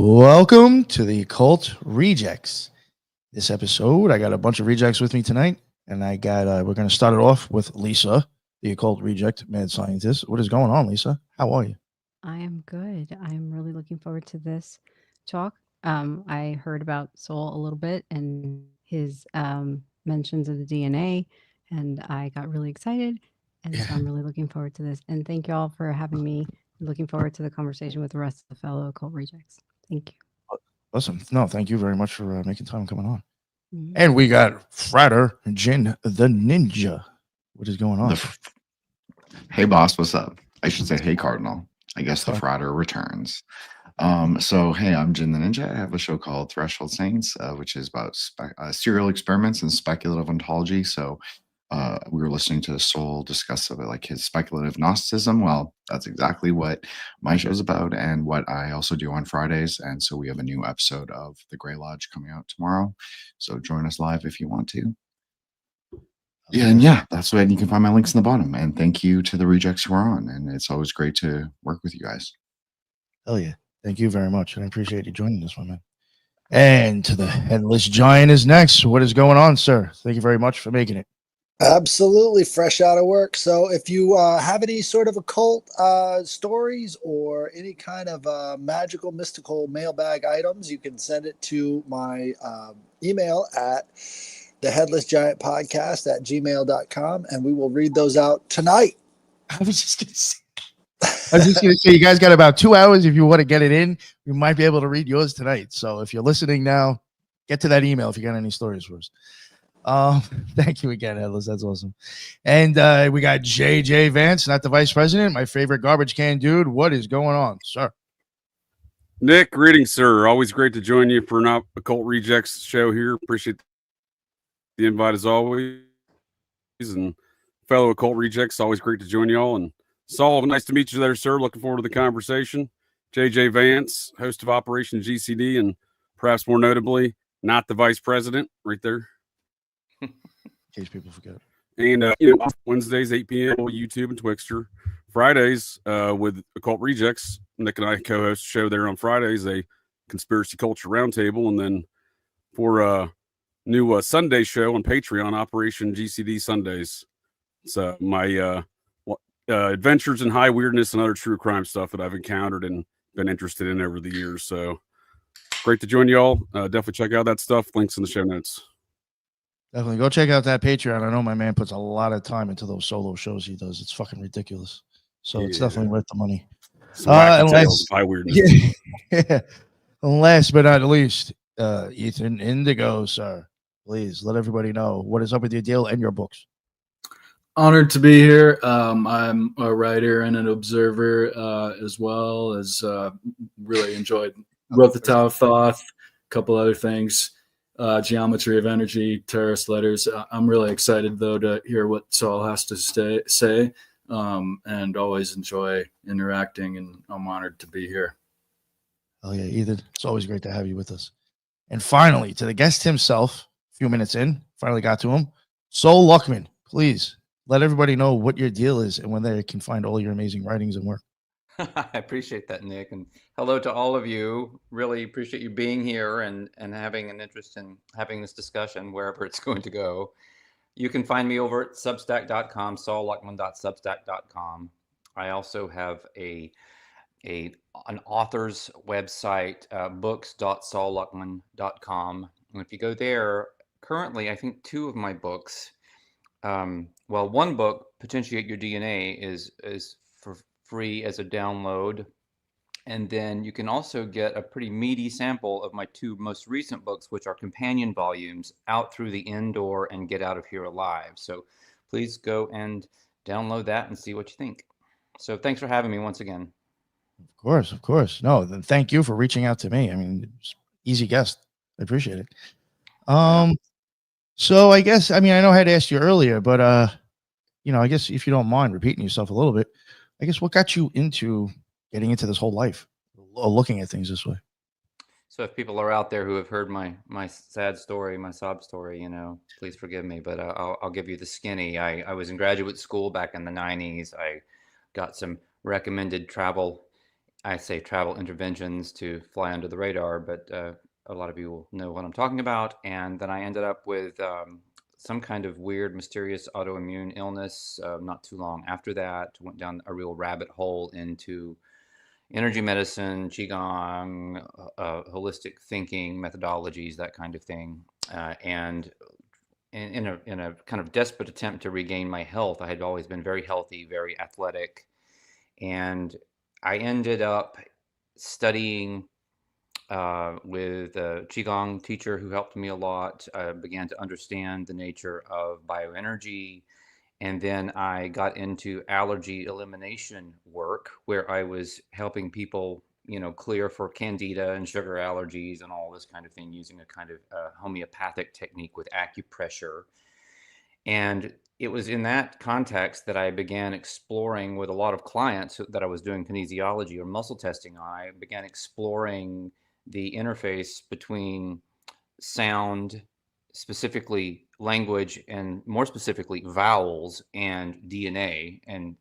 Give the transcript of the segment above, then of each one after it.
Welcome to the Occult Rejects. This episode, I got a bunch of rejects with me tonight, and we're going to start it off with Lisa, the Occult Reject Mad Scientist. What is going on, Lisa? How are you? I am good. I'm really looking forward to this talk. I heard about Soul a little bit and his mentions of the DNA, and I got really excited. And so Yeah. I'm really looking forward to this. And thank you all for having me. Looking forward to the conversation with the rest of the fellow occult rejects. Thank Awesome. No, thank you very much for making time coming on. you. And we got Frater Jin the Ninja. What is going The on? f- hey boss, what's up? I should say hey cardinal. I guess the Sorry. frater returns. So hey, I'm Jin the Ninja. I have a show called Threshold Saints, which is about serial experiments and speculative ontology. So we were listening to Soul discuss about like his speculative Gnosticism. Well, that's exactly what my show's about and what I also do on Fridays. And so we have a new episode of The Grey Lodge coming out tomorrow. So join us live if you want to. Yeah, and yeah, that's what you can find my links in the bottom. And thank you to the rejects who are on. And it's always great to work with you guys. Hell yeah. Thank you very much. And I appreciate you joining this one, man. And to the Headless Giant is next. What is going on, sir? Thank you very much for making it. Absolutely fresh out of work. So if you have any sort of occult stories or any kind of magical, mystical mailbag items, you can send it to my email at the Headless Giant Podcast at gmail.com, and we will read those out tonight. I was just going to say, you guys got about 2 hours. If you want to get it in, we might be able to read yours tonight. So if you're listening now, get to that email if you got any stories for us. Thank you again, Headless. That's awesome. And we got JJ Vance, not the vice president, my favorite garbage can dude. What is going on, sir? Nick, greetings, sir. Always great to join you for an Occult Rejects show here. Appreciate the invite as always. And fellow Occult Rejects, always great to join y'all. And Saul, nice to meet you there, sir. Looking forward to the conversation. JJ Vance, host of Operation GCD, and perhaps more notably, not the vice president, right there. In case people forget. And Wednesdays, 8 p.m. YouTube and Twixter. Fridays with Occult Rejects. Nick and I co-host a show there on Fridays, a conspiracy culture roundtable, and then for a new Sunday show on Patreon, Operation GCD Sundays. It's my adventures in high weirdness and other true crime stuff that I've encountered and been interested in over the years. So great to join y'all. Definitely check out that stuff. Links in the show notes. Definitely go check out that Patreon. I know my man puts a lot of time into those solo shows he does. It's fucking ridiculous. So it's definitely worth the money. Tales of high weirdness. Yeah. Last but not least, Ethan Indigo, sir. Please let everybody know what is up with your deal and your books. Honored to be here. I'm a writer and an observer as well as really wrote the Tao of Thoth, a couple other things, Geometry of Energy, Terrorist Letters. I'm really excited, though, to hear what Saul has to say and always enjoy interacting, and I'm honored to be here. Oh, yeah, Ethan. It's always great to have you with us. And finally, to the guest himself, a few minutes in, finally got to him, Soul Luckman, please. Let everybody know what your deal is and when they can find all your amazing writings and work. I appreciate that, Nick. And hello to all of you. Really appreciate you being here and having an interest in having this discussion wherever it's going to go. You can find me over at substack.com, saulluckman.substack.com. I also have an author's website, books.saulluckman.com. And if you go there, currently, I think 2 of my books, one book, Potentiate Your DNA, is for free as a download. And then you can also get a pretty meaty sample of my 2 most recent books, which are companion volumes, Out Through the Indoor and Get Out of Here Alive. So please go and download that and see what you think. So thanks for having me once again. Of course. No, then thank you for reaching out to me. I mean, easy guest. I appreciate it. So I guess, I know I had asked you earlier, but, I guess if you don't mind repeating yourself a little bit, I guess what got you into getting into this whole life, looking at things this way? So if people are out there who have heard my sad story, my sob story, please forgive me, but I'll give you the skinny. I was in graduate school back in the 90s. I got some recommended travel I say travel interventions to fly under the radar, but a lot of you will know what I'm talking about. And then I ended up with some kind of weird, mysterious autoimmune illness not too long after that. Went down a real rabbit hole into energy medicine, qigong, holistic thinking methodologies, that kind of thing. And in a kind of desperate attempt to regain my health, I had always been very healthy, very athletic, and I ended up studying with a qigong teacher who helped me a lot. I began to understand the nature of bioenergy, and then I got into allergy elimination work, where I was helping people, clear for candida and sugar allergies and all this kind of thing, using a kind of homeopathic technique with acupressure. And it was in that context that I began exploring with a lot of clients that I was doing kinesiology or muscle testing on. I began exploring the interface between sound, specifically language, and more specifically vowels and DNA, and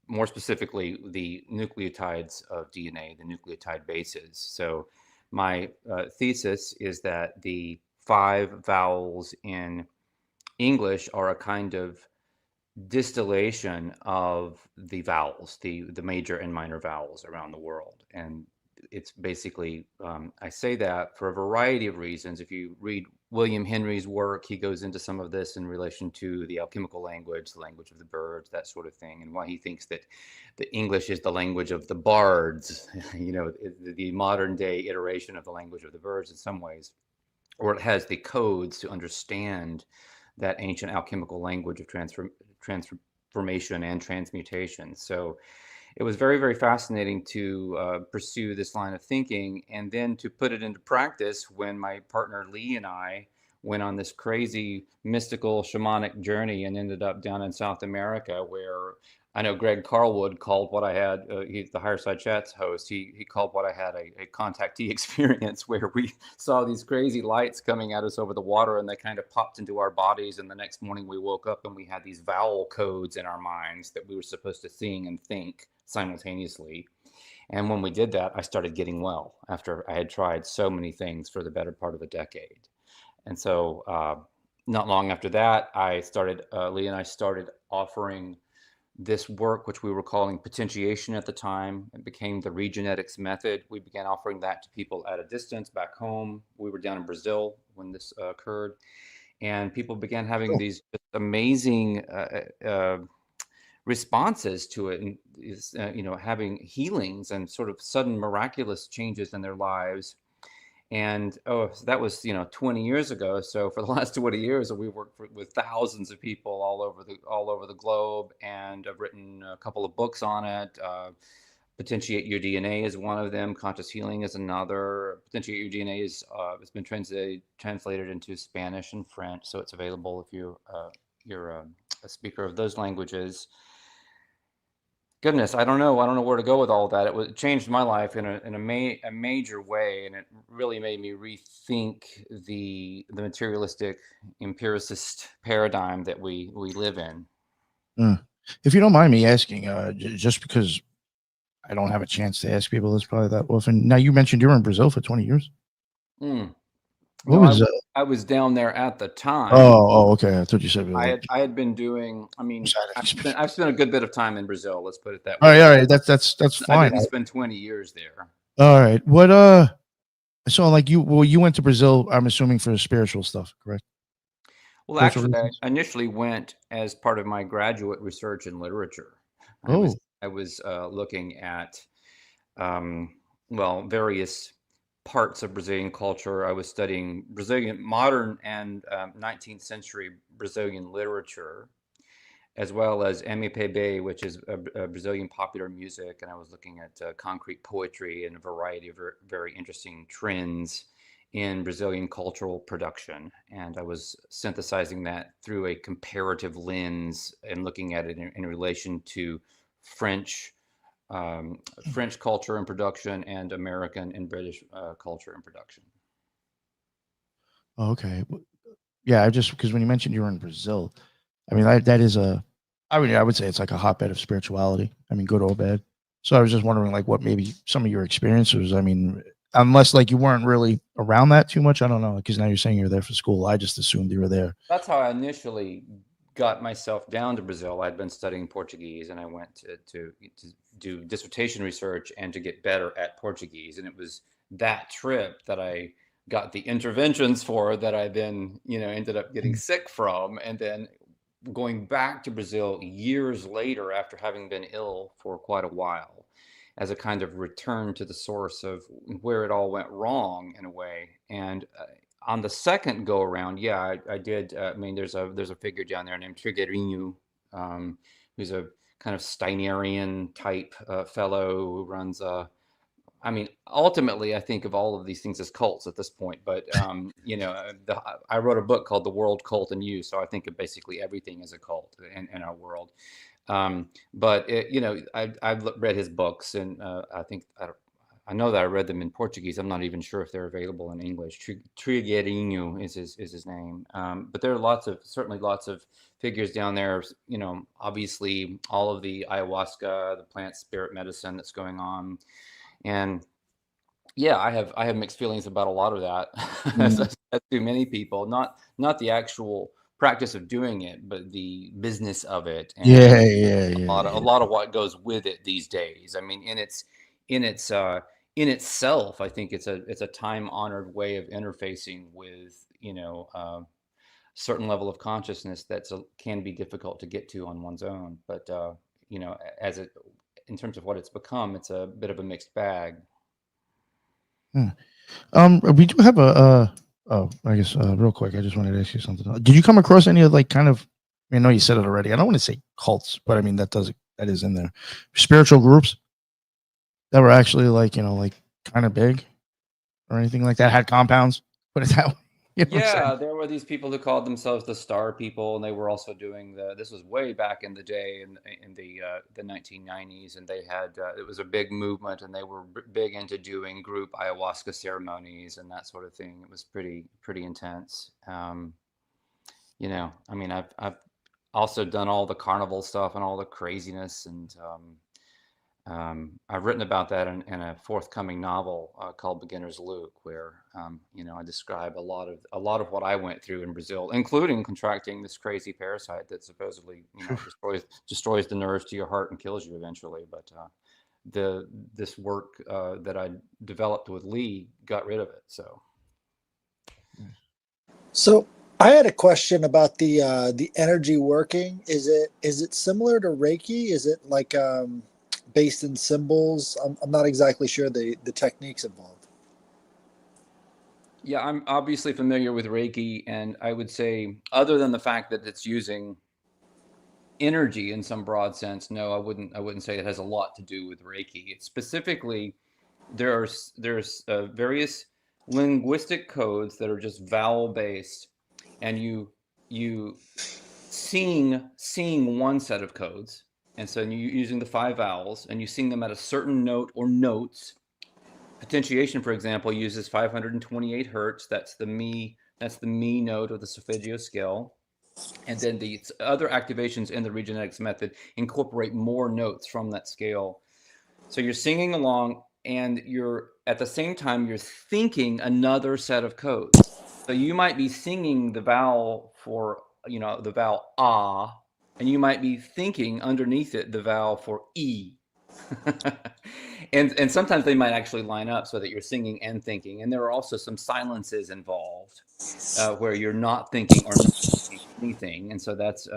more specifically the nucleotides of DNA, the nucleotide bases. So my thesis is that the 5 vowels in English are a kind of distillation of the vowels, the major and minor vowels around the world. And it's basically, I say that for a variety of reasons. If you read William Henry's work, he goes into some of this in relation to the alchemical language, the language of the birds, that sort of thing, and why he thinks that the English is the language of the bards, the modern day iteration of the language of the birds in some ways, or it has the codes to understand that ancient alchemical language of transformation and transmutation. So it was very, very fascinating to pursue this line of thinking, and then to put it into practice when my partner Lee and I went on this crazy mystical shamanic journey and ended up down in South America, where I know Greg Carlwood called what I had, he's the Higher Side Chats host, he called what I had a contactee experience, where we saw these crazy lights coming at us over the water, and they kind of popped into our bodies, and the next morning we woke up and we had these vowel codes in our minds that we were supposed to sing and think simultaneously. And when we did that, I started getting well after I had tried so many things for the better part of a decade. And so not long after that, Lee and I started offering this work, which we were calling potentiation at the time. It became the Ener-genetics method. We began offering that to people at a distance back home. We were down in Brazil when this occurred, and people began having these amazing responses to it, and having healings and sort of sudden miraculous changes in their lives. And so that was 20 years ago. So for the last 20 years, we worked with thousands of people all over the globe, and I've written a couple of books on it. Potentiate Your DNA is one of them. Conscious Healing is another. Potentiate Your DNA is it's been translated into Spanish and French, so it's available if you're a speaker of those languages. Goodness, I don't know where to go with all that. It changed my life in a major way, and it really made me rethink the materialistic empiricist paradigm that we live in. If you don't mind me asking, just because I don't have a chance to ask people this probably that often. Now, you mentioned you were in Brazil for 20 years. What was I was down there at the time. Oh, okay. I thought you said I had been doing. I mean, I've spent a good bit of time in Brazil. Let's put it that way. All right. That's fine. I didn't spend 20 years there. All right. What so like you went to Brazil, I'm assuming, for spiritual stuff, correct? Well, actually, I initially went as part of my graduate research in literature. I was looking at various parts of Brazilian culture. I was studying Brazilian modern and 19th century Brazilian literature, as well as MPB, which is Brazilian popular music. And I was looking at concrete poetry and a variety of very interesting trends in Brazilian cultural production. And I was synthesizing that through a comparative lens and looking at it in relation to French culture and production, and American and British culture and production. Okay. Yeah, because when you mentioned you were in Brazil, I mean, that is I would say it's like a hotbed of spirituality. I mean, good or bad. So I was just wondering, like, what maybe some of your experiences. I mean, unless like you weren't really around that too much. I don't know, because now you're saying you're there for school. I just assumed you were there. That's how I initially got myself down to Brazil. I'd been studying Portuguese, and I went to do dissertation research and to get better at Portuguese. And it was that trip that I got the interventions for that I then, ended up getting sick from. And then going back to Brazil years later after having been ill for quite a while as a kind of return to the source of where it all went wrong in a way. And on the second go around, yeah, I did. I mean, there's a figure down there named Trigueirinho, who's a kind of Steinerian type fellow who runs I mean, ultimately, I think of all of these things as cults at this point. But I wrote a book called "The World Cult and You," so I think of basically everything as a cult in our world. But I've read his books, and I know that I read them in Portuguese. I'm not even sure if they're available in English. Trigueirinho is his name. But there are certainly lots of figures down there. Obviously all of the ayahuasca, the plant spirit medicine that's going on. And yeah, I have mixed feelings about a lot of that, as do many people. Not the actual practice of doing it, but the business of it, and a lot of what goes with it these days. I mean, in itself, I think it's a time-honored way of interfacing with certain level of consciousness that can be difficult to get to on one's own. But in terms of what it's become, it's a bit of a mixed bag. We do have I guess real quick, I just wanted to ask you something. Did you come across any of like kind of, I know you said it already, I don't want to say cults, but I mean that is in there, spiritual groups that were actually like like kind of big or anything like that, had compounds, put it that way? Yeah, there were these people who called themselves the Star People, and they were also doing this was way back in the day in the 1990s, and they had it was a big movement, and they were big into doing group ayahuasca ceremonies and that sort of thing. It was pretty intense. I mean, I've also done all the carnival stuff and all the craziness, and I've written about that in a forthcoming novel called Beginner's Luke, where I describe a lot of what I went through in Brazil, including contracting this crazy parasite that supposedly destroys the nerves to your heart and kills you eventually. But this work that I developed with Lee got rid of it. So I had a question about the energy working. Is it similar to Reiki? Is it like based in symbols? I'm not exactly sure the techniques involved. Yeah, I'm obviously familiar with Reiki, and I would say, other than the fact that it's using energy in some broad sense, no, I wouldn't say it has a lot to do with Reiki. It's specifically, there's various linguistic codes that are just vowel based, and you sing one set of codes. And so you're using the 5 vowels, and you sing them at a certain note or notes. Potentiation, for example, uses 528 hertz. That's the mi note of the solfeggio scale. And then the other activations in the Ener-genetics method incorporate more notes from that scale. So you're singing along, and at the same time you're thinking another set of codes. So you might be singing the vowel for the vowel ah, and you might be thinking underneath it the vowel for E. and sometimes they might actually line up so that you're singing and thinking. And there are also some silences involved where you're not thinking or not thinking anything. And so that's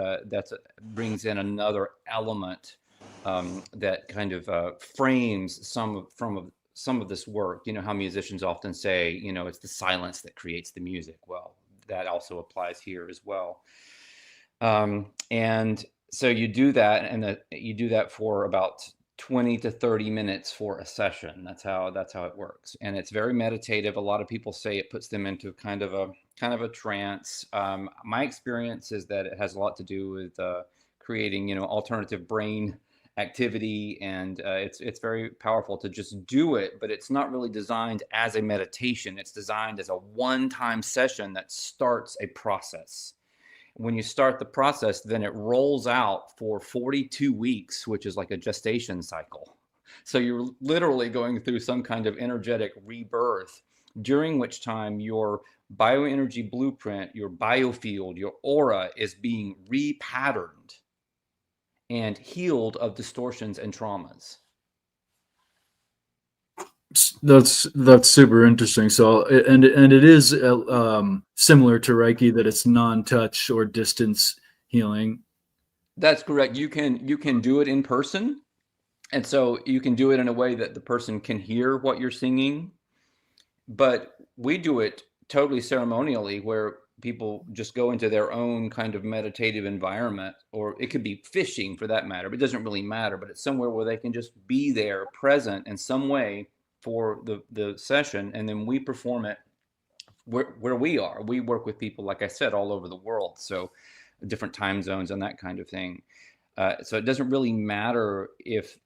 brings in another element that kind of frames some of this work. You know how musicians often say, it's the silence that creates the music. Well, that also applies here as well. And so you do that, and you do that for about 20 to 30 minutes for a session. That's how it works. And it's very meditative. A lot of people say it puts them into kind of a trance. My experience is that it has a lot to do with creating, alternative brain activity, and it's very powerful to just do it, but it's not really designed as a meditation. It's designed as a one-time session that starts a process. When you start the process, then it rolls out for 42 weeks, which is like a gestation cycle. So you're literally going through some kind of energetic rebirth, during which time your bioenergy blueprint, your biofield, your aura is being repatterned and healed of distortions and traumas. That's super interesting. So, and it is similar to Reiki, that it's non-touch or distance healing. That's correct. You can do it in person, and so you can do it in a way that the person can hear what you're singing. But we do it totally ceremonially, where people just go into their own kind of meditative environment, or it could be fishing for that matter, but it doesn't really matter. But it's somewhere where they can just be there, present in some way for the session, and then we perform it where we are. We work with people, like I said, all over the world, so different time zones and that kind of thing. So it doesn't really matter if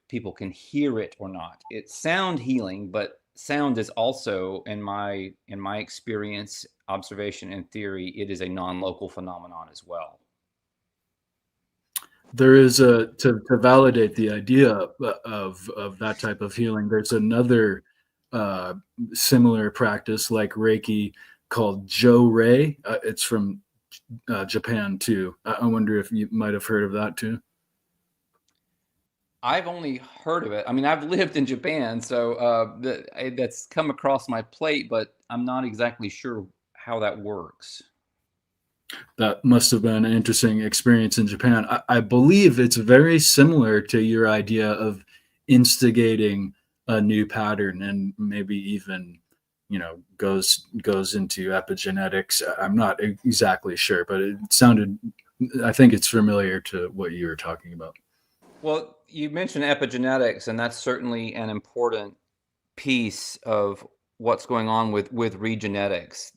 people can hear it or not. It's sound healing, but sound is also, in my experience, observation, and theory, it is a non-local phenomenon as well. There is to validate the idea of that type of healing. There's another similar practice like Reiki called Jo-Rei. It's from Japan too. I wonder if you might have heard of that too. I've only heard of it. I mean, I've lived in Japan, so that's come across my plate, but I'm not exactly sure how that works. That must have been an interesting experience in Japan. I believe it's very similar to your idea of instigating a new pattern, and maybe even, goes into epigenetics. I'm not exactly sure, but I think it's familiar to what you were talking about. Well, you mentioned epigenetics, and that's certainly an important piece of what's going on with regenetics.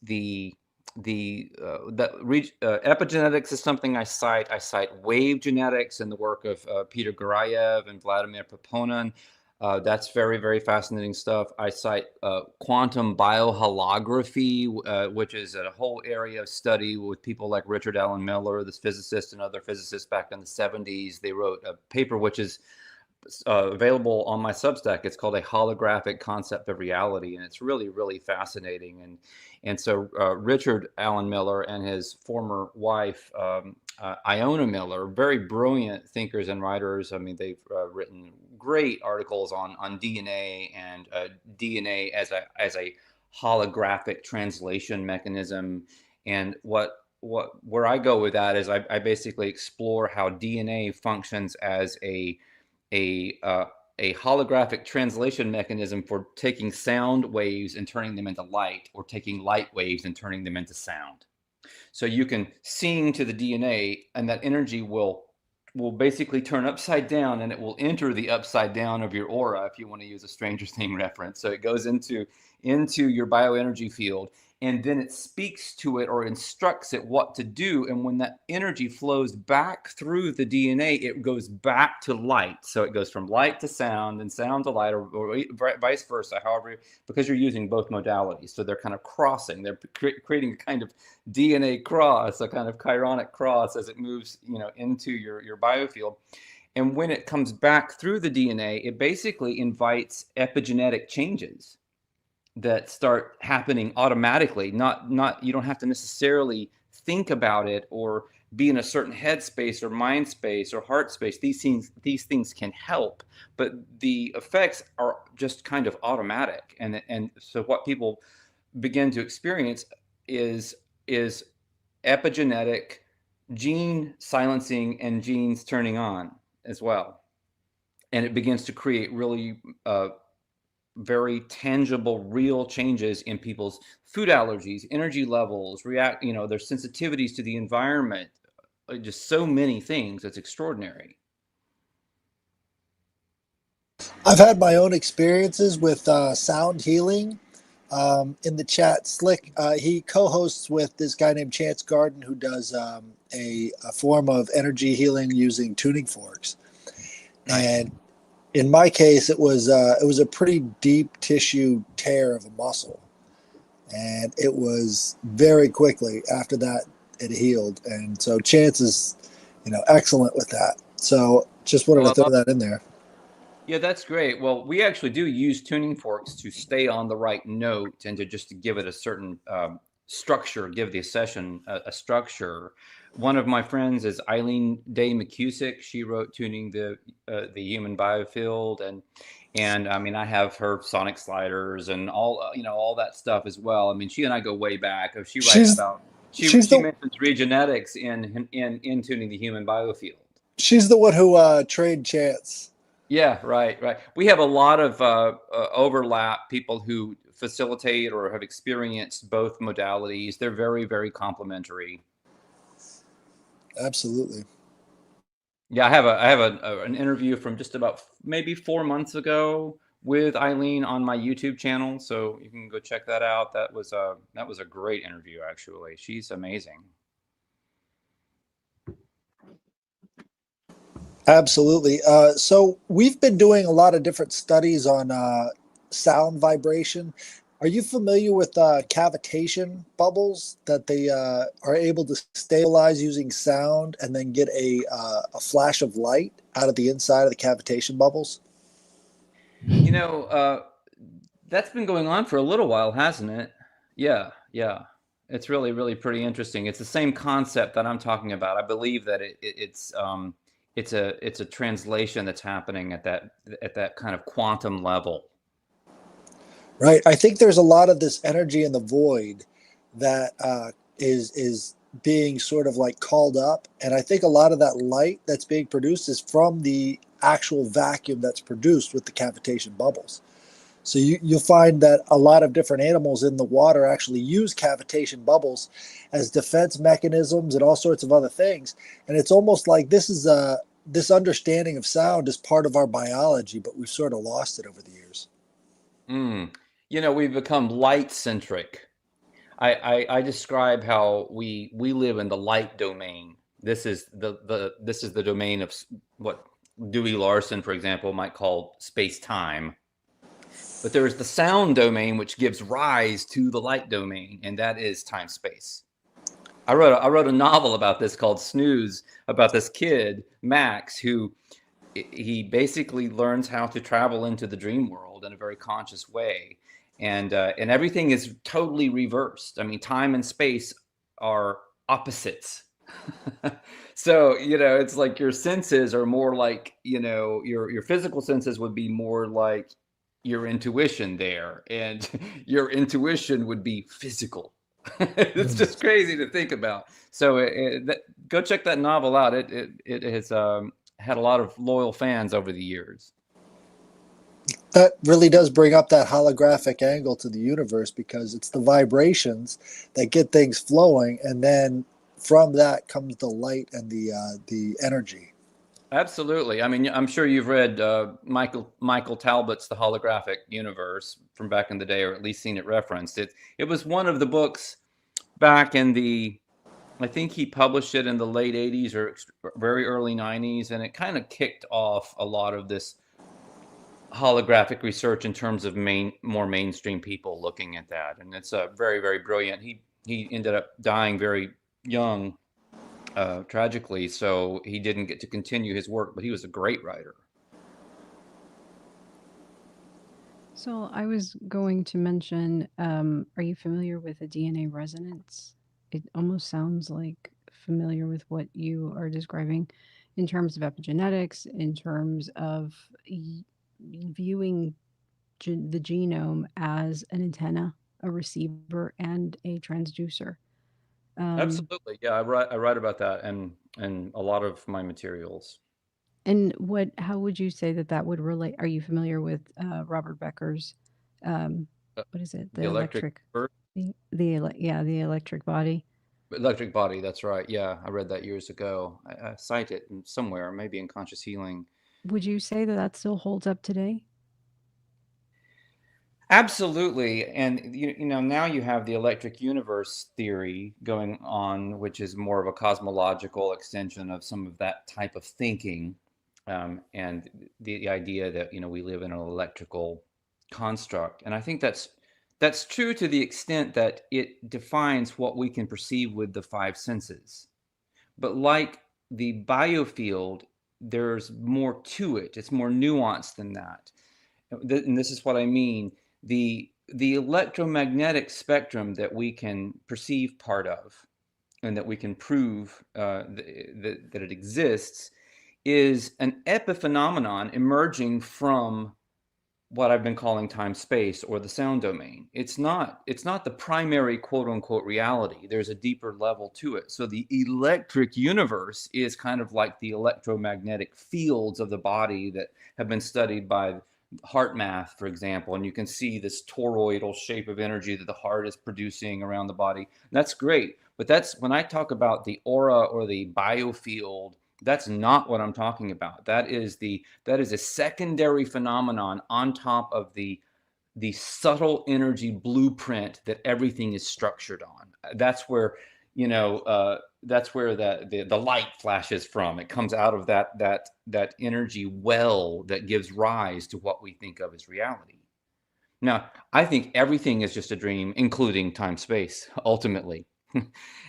Epigenetics is something I cite. I cite wave genetics and the work of Peter Gurayev and Vladimir Poponin. That's very, very fascinating stuff. I cite quantum bioholography, which is a whole area of study with people like Richard Allen Miller, this physicist, and other physicists back in the 70s. They wrote a paper which is available on my Substack. It's called A Holographic Concept of Reality, and it's really, really fascinating. And so Richard Allen Miller and his former wife, Iona Miller, very brilliant thinkers and writers. I mean, they've written great articles on DNA and DNA as a holographic translation mechanism. And where I go with that is I basically explore how DNA functions as a holographic translation mechanism for taking sound waves and turning them into light, or taking light waves and turning them into sound. So you can sing to the DNA, and that energy will basically turn upside down, and it will enter the upside down of your aura, if you want to use a Stranger Thing reference. So it goes into your bioenergy field, and then it speaks to it or instructs it what to do. And when that energy flows back through the DNA, it goes back to light. So it goes from light to sound, and sound to light, or vice versa, however, because you're using both modalities. So they're kind of crossing. They're creating a kind of DNA cross, a kind of chironic cross, as it moves, into your biofield. And when it comes back through the DNA, it basically invites epigenetic changes that start happening automatically. Not you don't have to necessarily think about it or be in a certain headspace or mind space or heart space. These things can help, but the effects are just kind of automatic. And so what people begin to experience is epigenetic gene silencing and genes turning on as well. And it begins to create really very tangible, real changes in people's food allergies, energy levels, their sensitivities to the environment, just so many things. It's extraordinary. I've had my own experiences with sound healing. In the chat, Slick, he co-hosts with this guy named Chance Garden, who does a form of energy healing using tuning forks. Nice. And in my case, it was a pretty deep tissue tear of a muscle, and it was very quickly after that it healed. And so Chance is, excellent with that. So just wanted to throw that in there. Yeah, that's great. Well, we actually do use tuning forks to stay on the right note and to just to give it a certain structure, give the session a structure. One of my friends is Eileen Day McCusick. She wrote Tuning the Human Biofield, and I mean, I have her sonic sliders and all all that stuff as well. I mean, she and I go way back. She writes about she mentions Ener-genetics in Tuning the Human Biofield. She's the one who trained Chance. Yeah, right. We have a lot of overlap, people who facilitate or have experienced both modalities. They're very, very complementary. Absolutely. Yeah, I have an interview from just about maybe 4 months ago with Eileen on my YouTube channel, so you can go check that out. That was a great interview, actually. She's amazing. Absolutely. So we've been doing a lot of different studies on sound vibration. Are you familiar with cavitation bubbles that they are able to stabilize using sound and then get a flash of light out of the inside of the cavitation bubbles? That's been going on for a little while, hasn't it? Yeah. It's really, really pretty interesting. It's the same concept that I'm talking about. I believe that it's a translation that's happening at that kind of quantum level. Right. I think there's a lot of this energy in the void that is being sort of like called up, and I think a lot of that light that's being produced is from the actual vacuum that's produced with the cavitation bubbles. So you'll find that a lot of different animals in the water actually use cavitation bubbles as defense mechanisms and all sorts of other things. And it's almost like this understanding of sound is part of our biology, but we've sort of lost it over the years. We've become light centric. I describe how we live in the light domain. This is the domain of what Dewey Larson, for example, might call space time. But there is the sound domain, which gives rise to the light domain, and that is time space. I wrote a novel about this called Snooze, about this kid Max who he basically learns how to travel into the dream world in a very conscious way, and everything is totally reversed. I mean, time and space are opposites. So it's like your senses are more like your physical senses would be more like your intuition there, and your intuition would be physical. It's just crazy to think about. So go check that novel out. It has had a lot of loyal fans over the years. That really does bring up that holographic angle to the universe, because it's the vibrations that get things flowing, and then from that comes the light and the energy. Absolutely. I mean, I'm sure you've read Michael Talbot's The Holographic Universe from back in the day, or at least seen it referenced. It was one of the books back in I think he published it in the late 80s or very early 90s, and it kind of kicked off a lot of this holographic research in terms of more mainstream people looking at that. And it's very, very brilliant. He ended up dying very young, tragically, so he didn't get to continue his work, but he was a great writer. So I was going to mention, are you familiar with a DNA resonance? It almost sounds like familiar with what you are describing in terms of epigenetics, in terms of viewing the genome as an antenna, a receiver, and a transducer. Absolutely. Yeah, I write about that and a lot of my materials. And how would you say that would relate? Are you familiar with Robert Becker's, what is it? The electric the electric body. Electric body, that's right. Yeah, I read that years ago. I cite it somewhere, maybe in Conscious Healing. Would you say that still holds up today? Absolutely. And now you have the electric universe theory going on, which is more of a cosmological extension of some of that type of thinking, and the idea that we live in an electrical construct. And I think that's true to the extent that it defines what we can perceive with the five senses. But like the biofield, there's more to it. It's more nuanced than that. And this is what I mean. The electromagnetic spectrum that we can perceive part of, and that we can prove that it exists, is an epiphenomenon emerging from what I've been calling time space, or the sound domain. It's not the primary quote unquote reality. There's a deeper level to it. So the electric universe is kind of like the electromagnetic fields of the body that have been studied by heart math, for example, and you can see this toroidal shape of energy that the heart is producing around the body. And that's great, but that's when I talk about the aura or the biofield. That's not what I'm talking about. That is a secondary phenomenon on top of the subtle energy blueprint that everything is structured on. That's where, that's where the light flashes from. It comes out of that energy well that gives rise to what we think of as reality. Now, I think everything is just a dream, including time space, ultimately.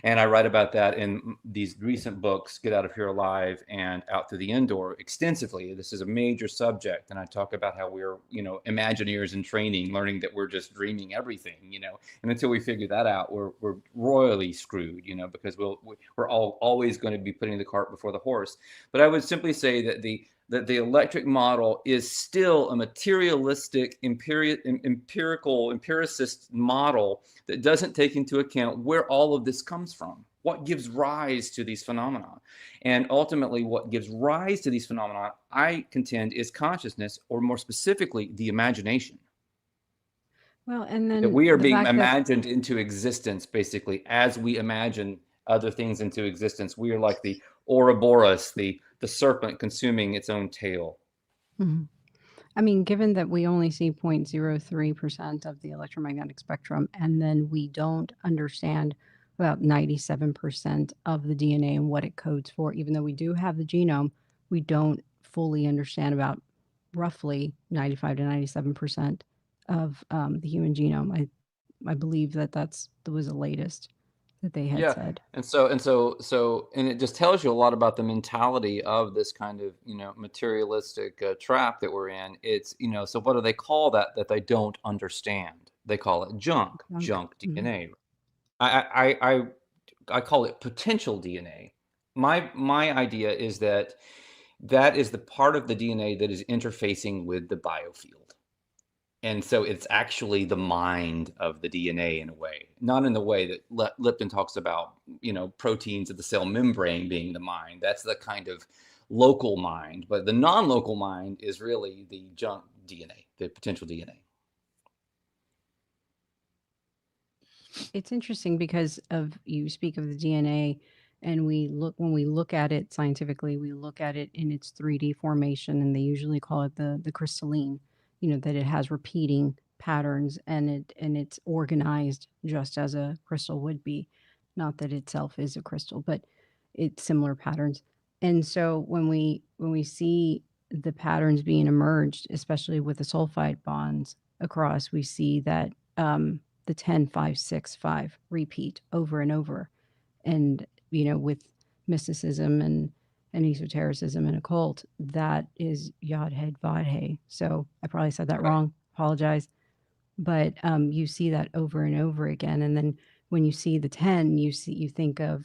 And I write about that in these recent books, Get Out of Here Alive and Out Through the Indoor, extensively. This is a major subject. And I talk about how we're, Imagineers in training, learning that we're just dreaming everything, and until we figure that out, we're royally screwed, because we're always going to be putting the cart before the horse. But I would simply say that the electric model is still a materialistic, empiricist model that doesn't take into account where all of this comes from, what gives rise to these phenomena. And ultimately, what gives rise to these phenomena, I contend, is consciousness, or more specifically, the imagination. Well, and then That we are the being fact that imagined into existence, basically, as we imagine other things into existence. We are like the Ouroboros, the serpent consuming its own tail. Mhm. I mean, given that we only see 0.03% of the electromagnetic spectrum, and then we don't understand about 97% of the DNA and what it codes for, even though we do have the genome, we don't fully understand about roughly 95 to 97% of the human genome. I believe that that was the latest that they had said. And it just tells you a lot about the mentality of this kind of, materialistic trap that we're in. It's, so what do they call that they don't understand? They call it junk Mhm. DNA. I call it potential DNA. My idea is that is the part of the DNA that is interfacing with the biofield. And so it's actually the mind of the DNA in a way, not in the way that Lipton talks about, proteins of the cell membrane being the mind. That's the kind of local mind, but the non-local mind is really the junk DNA, the potential DNA. It's interesting because you speak of the DNA, and when we look at it scientifically, we look at it in its 3D formation, and they usually call it the crystalline, that it has repeating patterns, and it's organized just as a crystal would be. Not that itself is a crystal, but it's similar patterns. And so when we see the patterns being emerged, especially with the sulfide bonds across, we see that the 10-5-6-5 repeat over and over. And, with mysticism and esotericism and occult, that is Yod Hed Vadhe. So I probably said that wrong. Apologize. But you see that over and over again. And then when you see the 10, you think of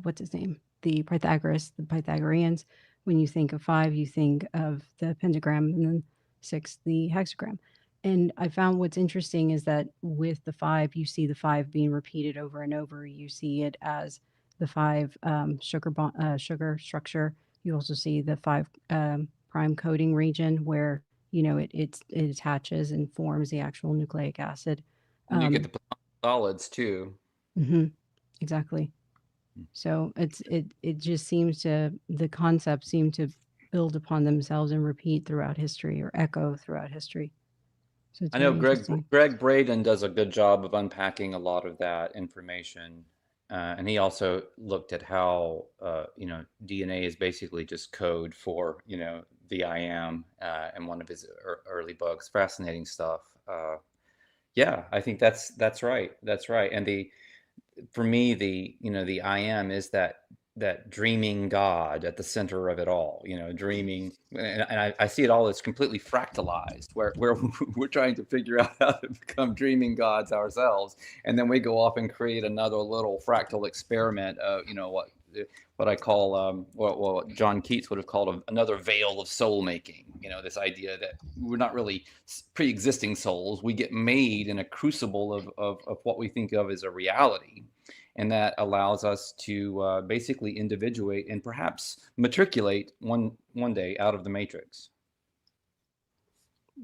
what's his name? The Pythagoreans. When you think of 5, you think of the pentagram, and then 6, the hexagram. And I found what's interesting is that with the 5, you see the 5 being repeated over and over. You see it as the 5 sugar structure. You also see the 5 prime coding region where it attaches and forms the actual nucleic acid. And you get the solids too. Mm-hmm, exactly. So it just seems the concepts seem to build upon themselves and repeat throughout history, or echo throughout history. So it's I know very Greg interesting. Braden does a good job of unpacking a lot of that information, and he also looked at how DNA is basically just code for the I am in one of his early books. Fascinating stuff. Yeah, I think that's right. That's right. And for me, the I am is that that dreaming God at the center of it all, dreaming. And I see it all as completely fractalized, where we're trying to figure out how to become dreaming gods ourselves. And then we go off and create another little fractal experiment of, what I call, what John Keats would have called another veil of soul making. This idea that we're not really pre-existing souls. We get made in a crucible of what we think of as a reality. And that allows us to basically individuate and perhaps matriculate one day out of the matrix.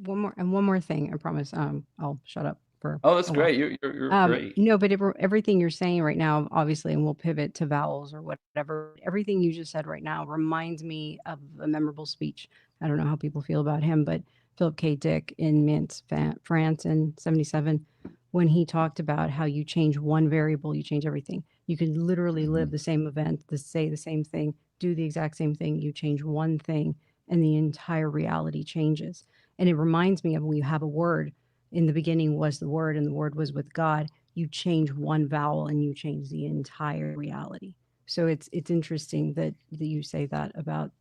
One more thing, I promise. I'll shut up for. Oh, that's a while. great. You're great. No, but everything you're saying right now, obviously, and we'll pivot to vowels or whatever. Everything you just said right now reminds me of a memorable speech. I don't know how people feel about him, but Philip K. Dick in Mainz, France in 1977, when he talked about how you change one variable, you change everything. You could literally live the same event, say the same thing, do the exact same thing. You change one thing, and the entire reality changes. And it reminds me of when you have a word. In the beginning was the word, and the word was with God. You change one vowel, and you change the entire reality. So it's interesting that you say that about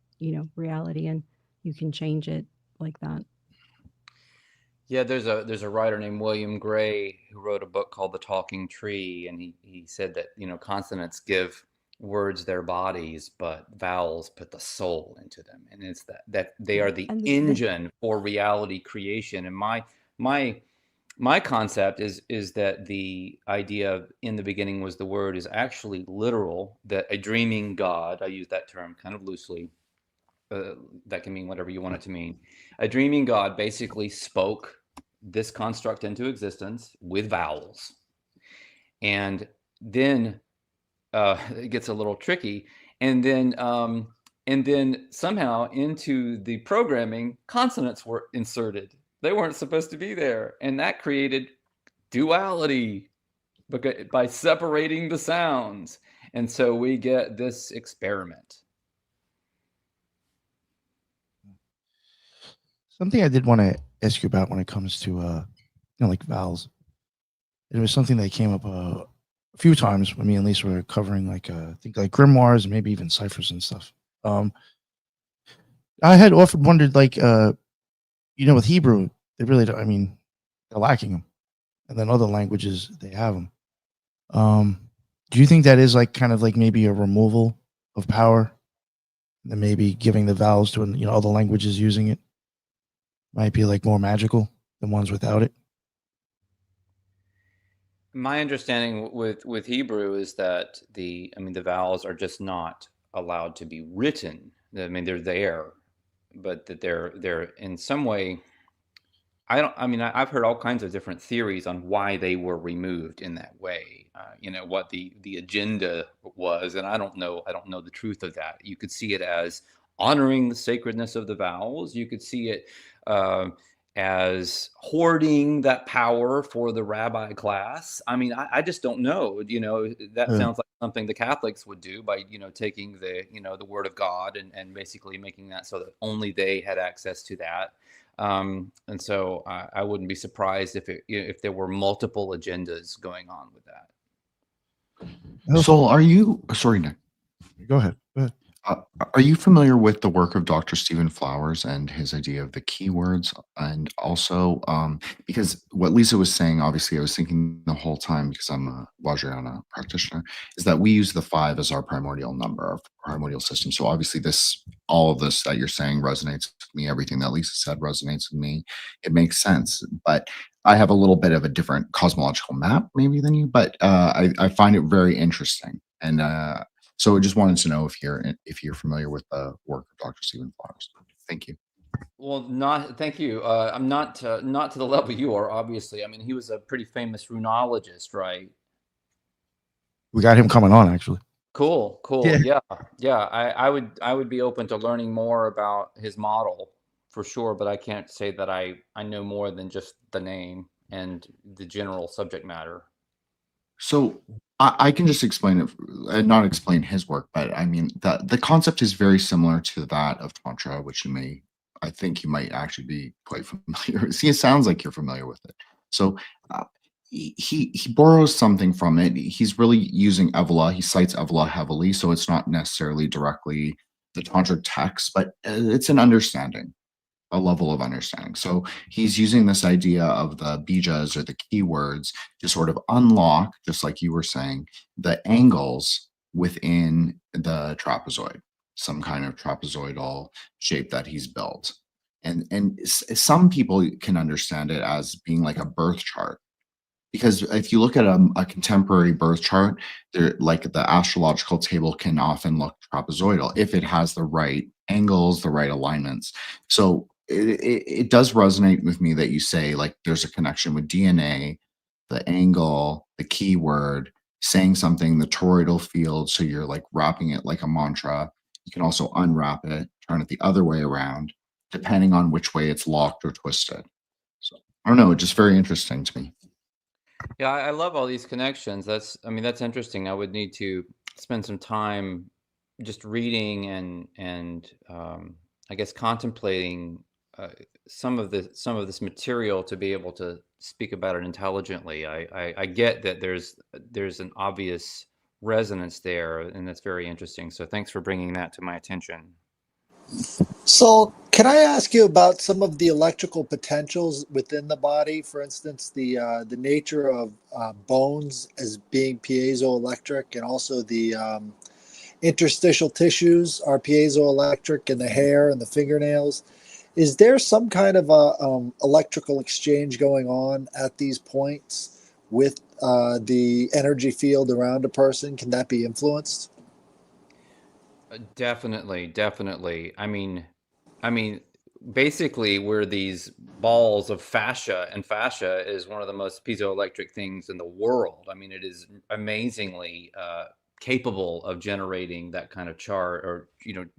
reality, and you can change it like that. Yeah, there's a writer named William Gray who wrote a book called The Talking Tree, and he said that consonants give words their bodies, but vowels put the soul into them, and it's that they are the engine for reality creation. And my concept is that the idea of in the beginning was the word is actually literal, that a dreaming God, I use that term kind of loosely, that can mean whatever you want it to mean. A dreaming God basically spoke this construct into existence with vowels. And then it gets a little tricky. And then somehow into the programming, consonants were inserted. They weren't supposed to be there. And that created duality by separating the sounds. And so we get this experiment. Something I did want to ask you about when it comes to like vowels. It was something that came up a few times when me and Lisa were covering like I think like grimoires and maybe even ciphers and stuff. I had often wondered like with Hebrew they really don't, I mean they're lacking them, and then other languages they have them. Do you think that is like kind of like maybe a removal of power, and maybe giving the vowels to other languages using it might be like more magical than ones without it? My understanding with Hebrew is that the vowels are just not allowed to be written. I mean, they're there, but that they're in some way. I've heard all kinds of different theories on why they were removed in that way. What the agenda was, and I don't know the truth of that. You could see it as honoring the sacredness of the vowels. You could see it as hoarding that power for the rabbi class. I just don't know. That sounds like something the Catholics would do by taking the word of God and basically making that so that only they had access to that. And so I wouldn't be surprised if there were multiple agendas going on with that. So are you, sorry, Nick. Go ahead. Are you familiar with the work of Dr. Stephen Flowers and his idea of the keywords? And also, because what Lisa was saying, obviously, I was thinking the whole time, because I'm a Vajrayana practitioner, is that we use the 5 as our primordial number, our primordial system. So obviously, all of this that you're saying resonates with me. Everything that Lisa said resonates with me. It makes sense. But I have a little bit of a different cosmological map, maybe, than you. But I find it very interesting. And so I just wanted to know if you're familiar with the work of Dr. Stephen Flowers. Thank you. Well, thank you. I'm not to the level you are, obviously. He was a pretty famous runologist, right? We got him coming on, actually. Cool. Yeah. I would be open to learning more about his model for sure, but I can't say that I know more than just the name and the general subject matter. So I can just explain it, not explain his work, but the concept is very similar to that of Tantra, which I think you might actually be quite familiar with. See, it sounds like you're familiar with it. So he borrows something from it. He's really using Evola. He cites Evola heavily, so it's not necessarily directly the tantric text, but it's an understanding, a level of understanding. So he's using this idea of the bijas or the keywords to sort of unlock, just like you were saying, the angles within the trapezoid, some kind of trapezoidal shape that he's built. And some people can understand it as being like a birth chart, because if you look at a contemporary birth chart, there, like the astrological table can often look trapezoidal if it has the right angles, the right alignments. So it does resonate with me that you say like there's a connection with DNA, the angle, the keyword, saying something, the toroidal field. So you're like wrapping it like a mantra. You can also unwrap it, turn it the other way around, depending on which way it's locked or twisted. So I don't know, it's just very interesting to me. Yeah, I love all these connections. I mean, that's interesting. I would need to spend some time just reading and I guess contemplating some of this material to be able to speak about it intelligently. I get that there's an obvious resonance there, and that's very interesting. So thanks for bringing that to my attention. So, can I ask you about some of the electrical potentials within the body? For instance, the nature of bones as being piezoelectric, and also the interstitial tissues are piezoelectric, and the hair and the fingernails. Is there some kind of a electrical exchange going on at these points with the energy field around a person? Can that be influenced? Definitely, definitely. I mean, basically, we're these balls of fascia, and fascia is one of the most piezoelectric things in the world. I mean, it is amazingly capable of generating that kind of charge, or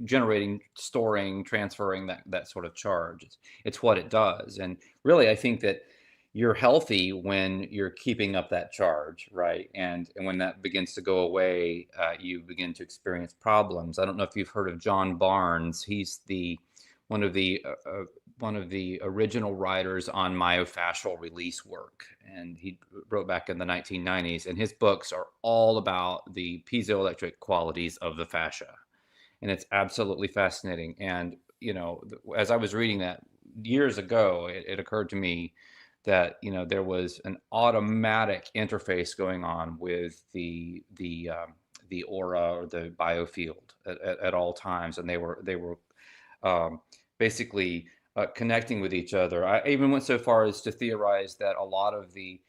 generating, storing, transferring that sort of charge. It's what it does, and really, I think that you're healthy when you're keeping up that charge, right? And when that begins to go away, you begin to experience problems. I don't know if you've heard of John Barnes. He's the one of the one of the original writers on myofascial release work, and he wrote back in the 1990s. And his books are all about the piezoelectric qualities of the fascia, and it's absolutely fascinating. And as I was reading that years ago, it occurred to me that there was an automatic interface going on with the aura or the biofield at all times, and they were um, basically connecting with each other. I even went so far as to theorize that a lot of the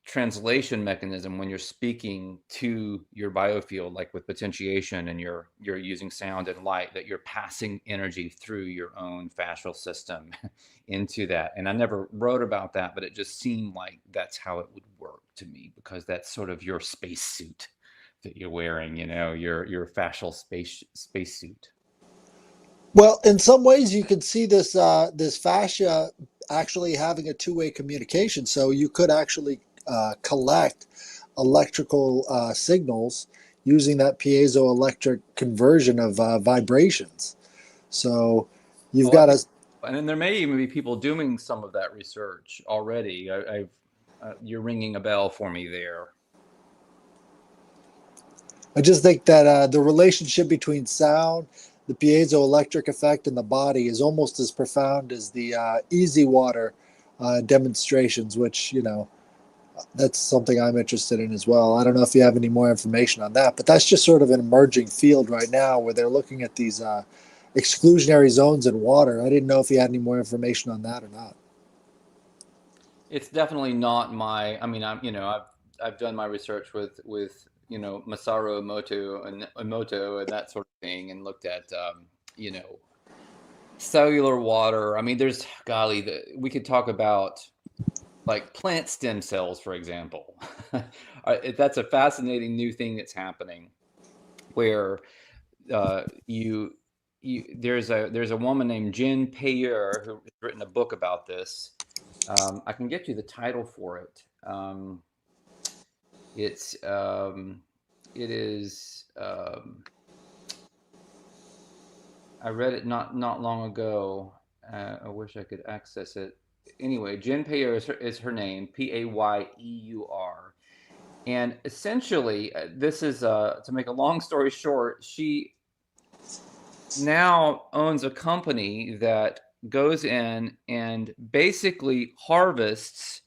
translation mechanism when you're speaking to your biofield, like with potentiation, and you're using sound and light, that you're passing energy through your own fascial system into that. And I never wrote about that, but it just seemed like that's how it would work to me, because that's sort of your spacesuit that you're wearing, your fascial spacesuit. Well, in some ways, you could see this fascia actually having a two-way communication. So you could actually collect electrical signals using that piezoelectric conversion of vibrations. So you've Oh, I got think, a and then there may even be people doing some of that research already. You're ringing a bell for me there. I just think that the relationship between sound, the piezoelectric effect, and the body is almost as profound as the easy water demonstrations, which, that's something I'm interested in as well. I don't know if you have any more information on that, but that's just sort of an emerging field right now where they're looking at these exclusionary zones in water. I didn't know if you had any more information on that or not. It's definitely not my. I mean, I've done my research with Masaru Emoto and that sort of thing, and looked at you know cellular water. I mean, there's golly, we could talk about like plant stem cells, for example. That's a fascinating new thing that's happening, where you there's a woman named Jen Payer who has written a book about this. I can get you the title for it. It's it is I read it not long ago. I wish I could access it. anyway, Jen Payer is her name, Payeur. And essentially, this is, to make a long story short, she now owns a company that goes in and basically harvests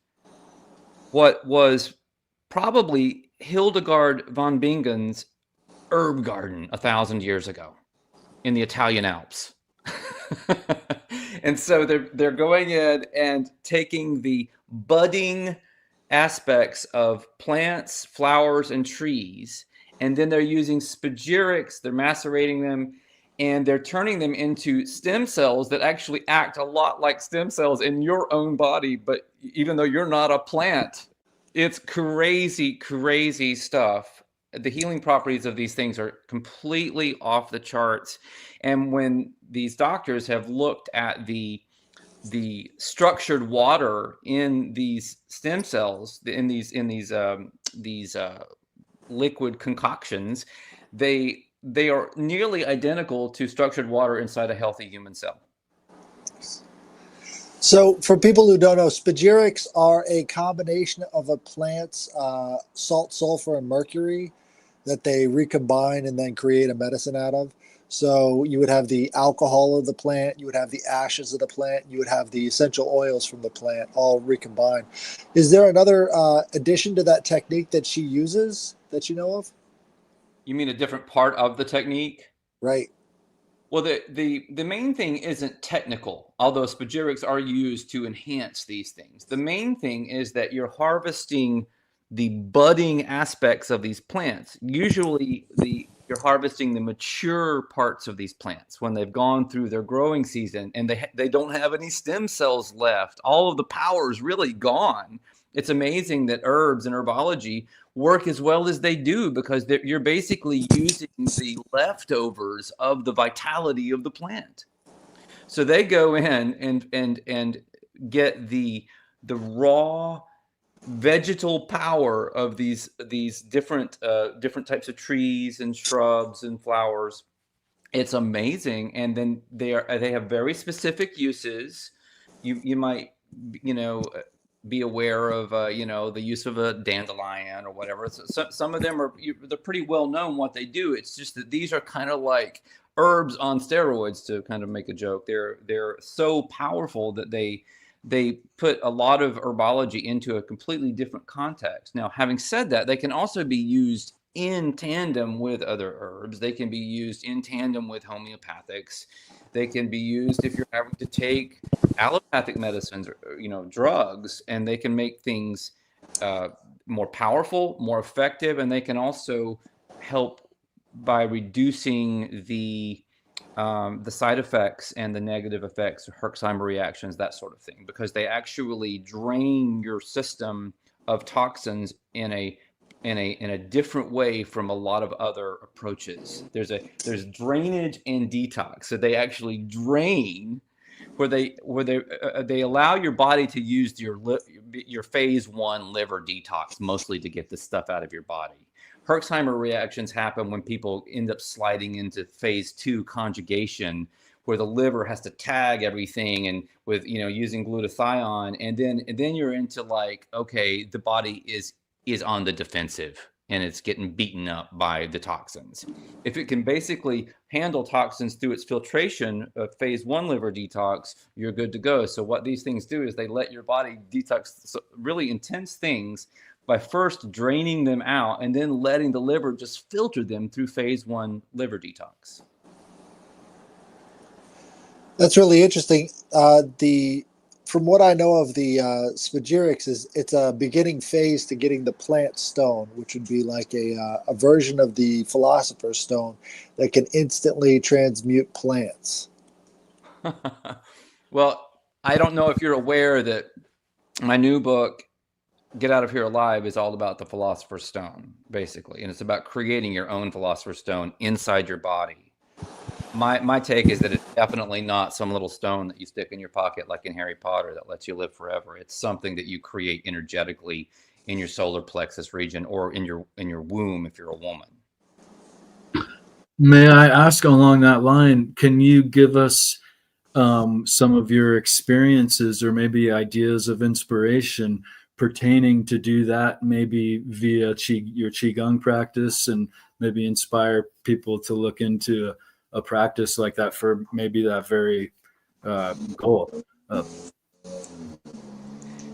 what was probably Hildegard von Bingen's herb garden 1,000 years ago in the Italian Alps. And so they're going in and taking the budding aspects of plants, flowers, and trees, and then they're using spagyrics, they're macerating them, and they're turning them into stem cells that actually act a lot like stem cells in your own body, but even though you're not a plant. It's crazy, crazy stuff. The healing properties of these things are completely off the charts. And when these doctors have looked at the structured water in these stem cells, in these liquid concoctions, they are nearly identical to structured water inside a healthy human cell. So for people who don't know, spagyrics are a combination of a plant's salt, sulfur, and mercury that they recombine and then create a medicine out of. So you would have the alcohol of the plant, you would have the ashes of the plant, you would have the essential oils from the plant all recombined. Is there another addition to that technique that she uses that you know of? You mean a different part of the technique? Right. Well, the main thing isn't technical, although spagyrics are used to enhance these things. The main thing is that you're harvesting the budding aspects of these plants. Usually you're harvesting the mature parts of these plants when they've gone through their growing season and they don't have any stem cells left. All of the power is really gone. It's amazing that herbs and herbology work as well as they do because you're basically using the leftovers of the vitality of the plant. So they go in and get the raw vegetal power of these different types of trees and shrubs and flowers. It's amazing. And then they have very specific uses. You might, be aware of, the use of a dandelion or whatever. So some of them they're pretty well known what they do. It's just that these are kind of like herbs on steroids, to kind of make a joke. They're so powerful that they put a lot of herbology into a completely different context. Now, having said that, they can also be used in tandem with other herbs. They can be used in tandem with homeopathics. They can be used if you're having to take allopathic medicines or drugs, and they can make things more powerful, more effective, and they can also help by reducing the side effects and the negative effects, Herxheimer reactions, that sort of thing, because they actually drain your system of toxins in a different way from a lot of other approaches. There's drainage and detox. So they actually drain, where they allow your body to use your phase 1 liver detox mostly to get this stuff out of your body. Herxheimer reactions happen when people end up sliding into phase 2 conjugation, where the liver has to tag everything and with using glutathione, and then you're into like, okay, the body is on the defensive and it's getting beaten up by the toxins. If it can basically handle toxins through its filtration of phase 1 liver detox, you're good to go. So what these things do is they let your body detox really intense things by first draining them out and then letting the liver just filter them through phase 1 liver detox. That's really interesting. From what I know of the spagyrics, it's a beginning phase to getting the plant stone, which would be like a version of the philosopher's stone that can instantly transmute plants. Well, I don't know if you're aware that my new book, Get Out of Here Alive, is all about the philosopher's stone, basically. And it's about creating your own philosopher's stone inside your body. My take is that it's definitely not some little stone that you stick in your pocket like in Harry Potter that lets you live forever. It's something that you create energetically in your solar plexus region or in your womb if you're a woman. May I ask along that line, can you give us some of your experiences or maybe ideas of inspiration pertaining to do that, maybe via your Qigong practice, and maybe inspire people to look into a practice like that for maybe that very goal.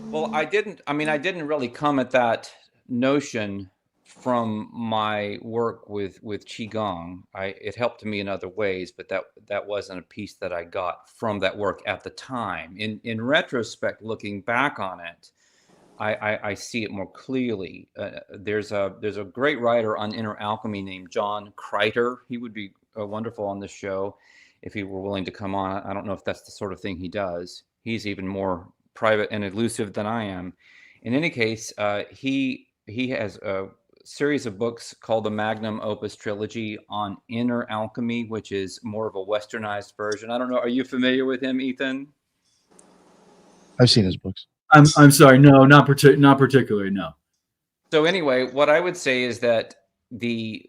Well, I didn't really come at that notion from my work with Qigong. It helped me in other ways, but that wasn't a piece that I got from that work at the time. In retrospect, looking back on it, I see it more clearly. There's a great writer on inner alchemy named John Kreiter. He would be wonderful on this show if he were willing to come on. I don't know if that's the sort of thing he does. He's even more private and elusive than I am. In any case, he has a series of books called the Magnum Opus Trilogy on inner alchemy, which is more of a westernized version. I don't know. Are you familiar with him, Ethan? I've seen his books. I'm sorry, no, not particularly, no. So anyway, what I would say is that the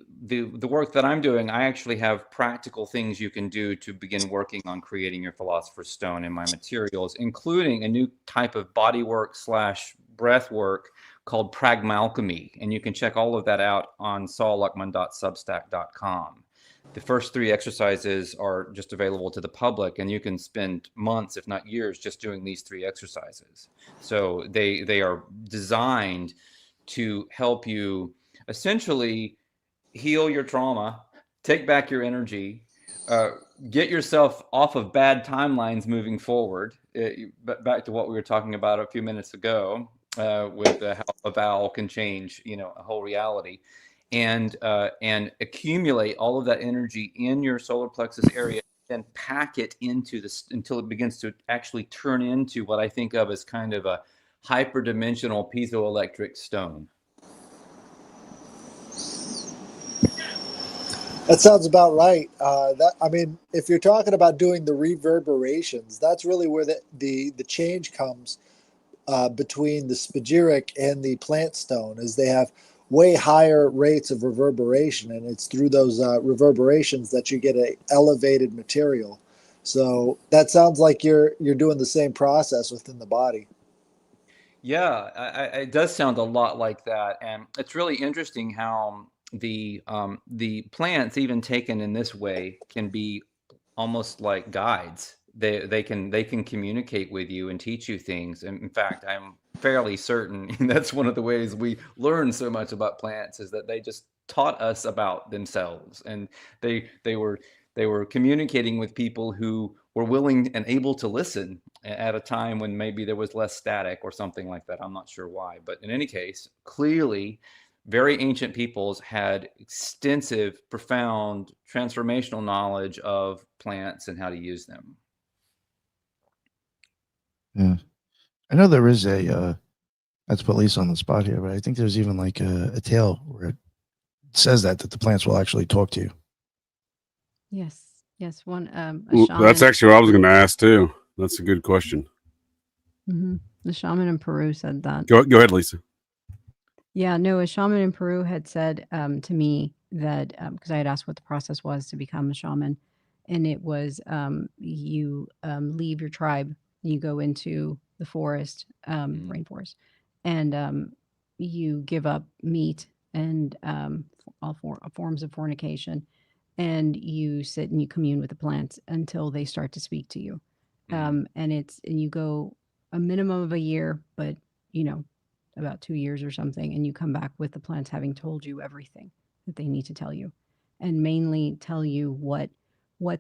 work that I'm doing, I actually have practical things you can do to begin working on creating your philosopher's stone in my materials, including a new type of body work / breath work called pragmalchemy. And you can check all of that out on saulluckman.substack.com. The first 3 exercises are just available to the public, and you can spend months, if not years, just doing these 3 exercises. So they are designed to help you essentially heal your trauma, take back your energy, get yourself off of bad timelines moving forward. Back to what we were talking about a few minutes ago with how a vowel can change, a whole reality, and accumulate all of that energy in your solar plexus area, then pack it into this until it begins to actually turn into what I think of as kind of a hyperdimensional piezoelectric stone. That sounds about right. If you're talking about doing the reverberations, that's really where the change comes between the spagyric and the plant stone, is they have way higher rates of reverberation, and it's through those reverberations that you get an elevated material. So that sounds like you're doing the same process within the body. Yeah, it does sound a lot like that, and it's really interesting how the plants, even taken in this way, can be almost like guides. They can communicate with you and teach you things. And in fact, I'm fairly certain that's one of the ways we learn so much about plants, is that they just taught us about themselves, and they were communicating with people who were willing and able to listen at a time when maybe there was less static or something like that. I'm not sure why, but in any case, clearly very ancient peoples had extensive, profound, transformational knowledge of plants and how to use them. Yeah. I know there is that's put Lisa on the spot here, but I think there's even like a tale where it says that the plants will actually talk to you. Yes. One. That's actually what I was going to ask too. That's a good question. Mm-hmm. The shaman in Peru said that. Go ahead, Lisa. Yeah, no, a shaman in Peru had said to me that, because I had asked what the process was to become a shaman, and it was you leave your tribe, you go into the forest, rainforest, and you give up meat and all forms of fornication, and you sit and you commune with the plants until they start to speak to you. And you go a minimum of a year, but about 2 years or something, and you come back with the plants having told you everything that they need to tell you, and mainly tell you what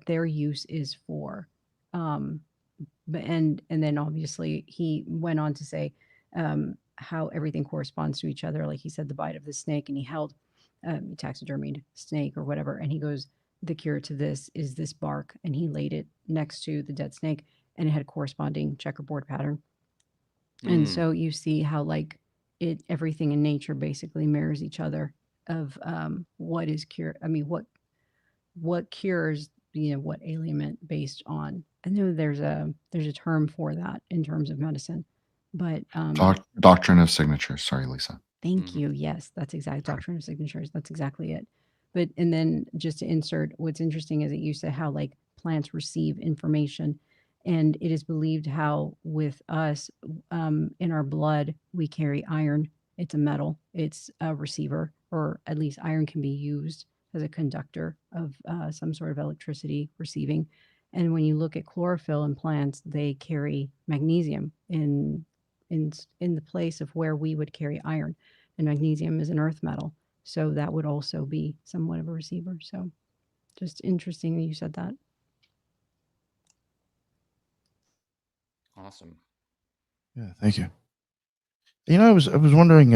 their use is for. But and then obviously he went on to say how everything corresponds to each other. Like he said, the bite of the snake, and he held taxidermied snake or whatever, and he goes, the cure to this is this bark, and he laid it next to the dead snake, and it had a corresponding checkerboard pattern. And so you see how everything in nature basically mirrors each other of what is cure. I mean, what cures, what ailment based on. I know there's a term for that in terms of medicine, but Doctrine of signatures. Sorry, Lisa. Thank you. Yes, that's exact doctrine of signatures. That's exactly it. And then just to insert, what's interesting is that you said how plants receive information, And it is believed how with us, in our blood, we carry iron. It's a metal. It's a receiver, or at least iron can be used as a conductor of some sort of electricity receiving. And when you look at chlorophyll in plants, they carry magnesium in the place of where we would carry iron, and magnesium is an earth metal, so that would also be somewhat of a receiver. So just interesting that you said that. Awesome. Yeah, thank you. You know, I was wondering,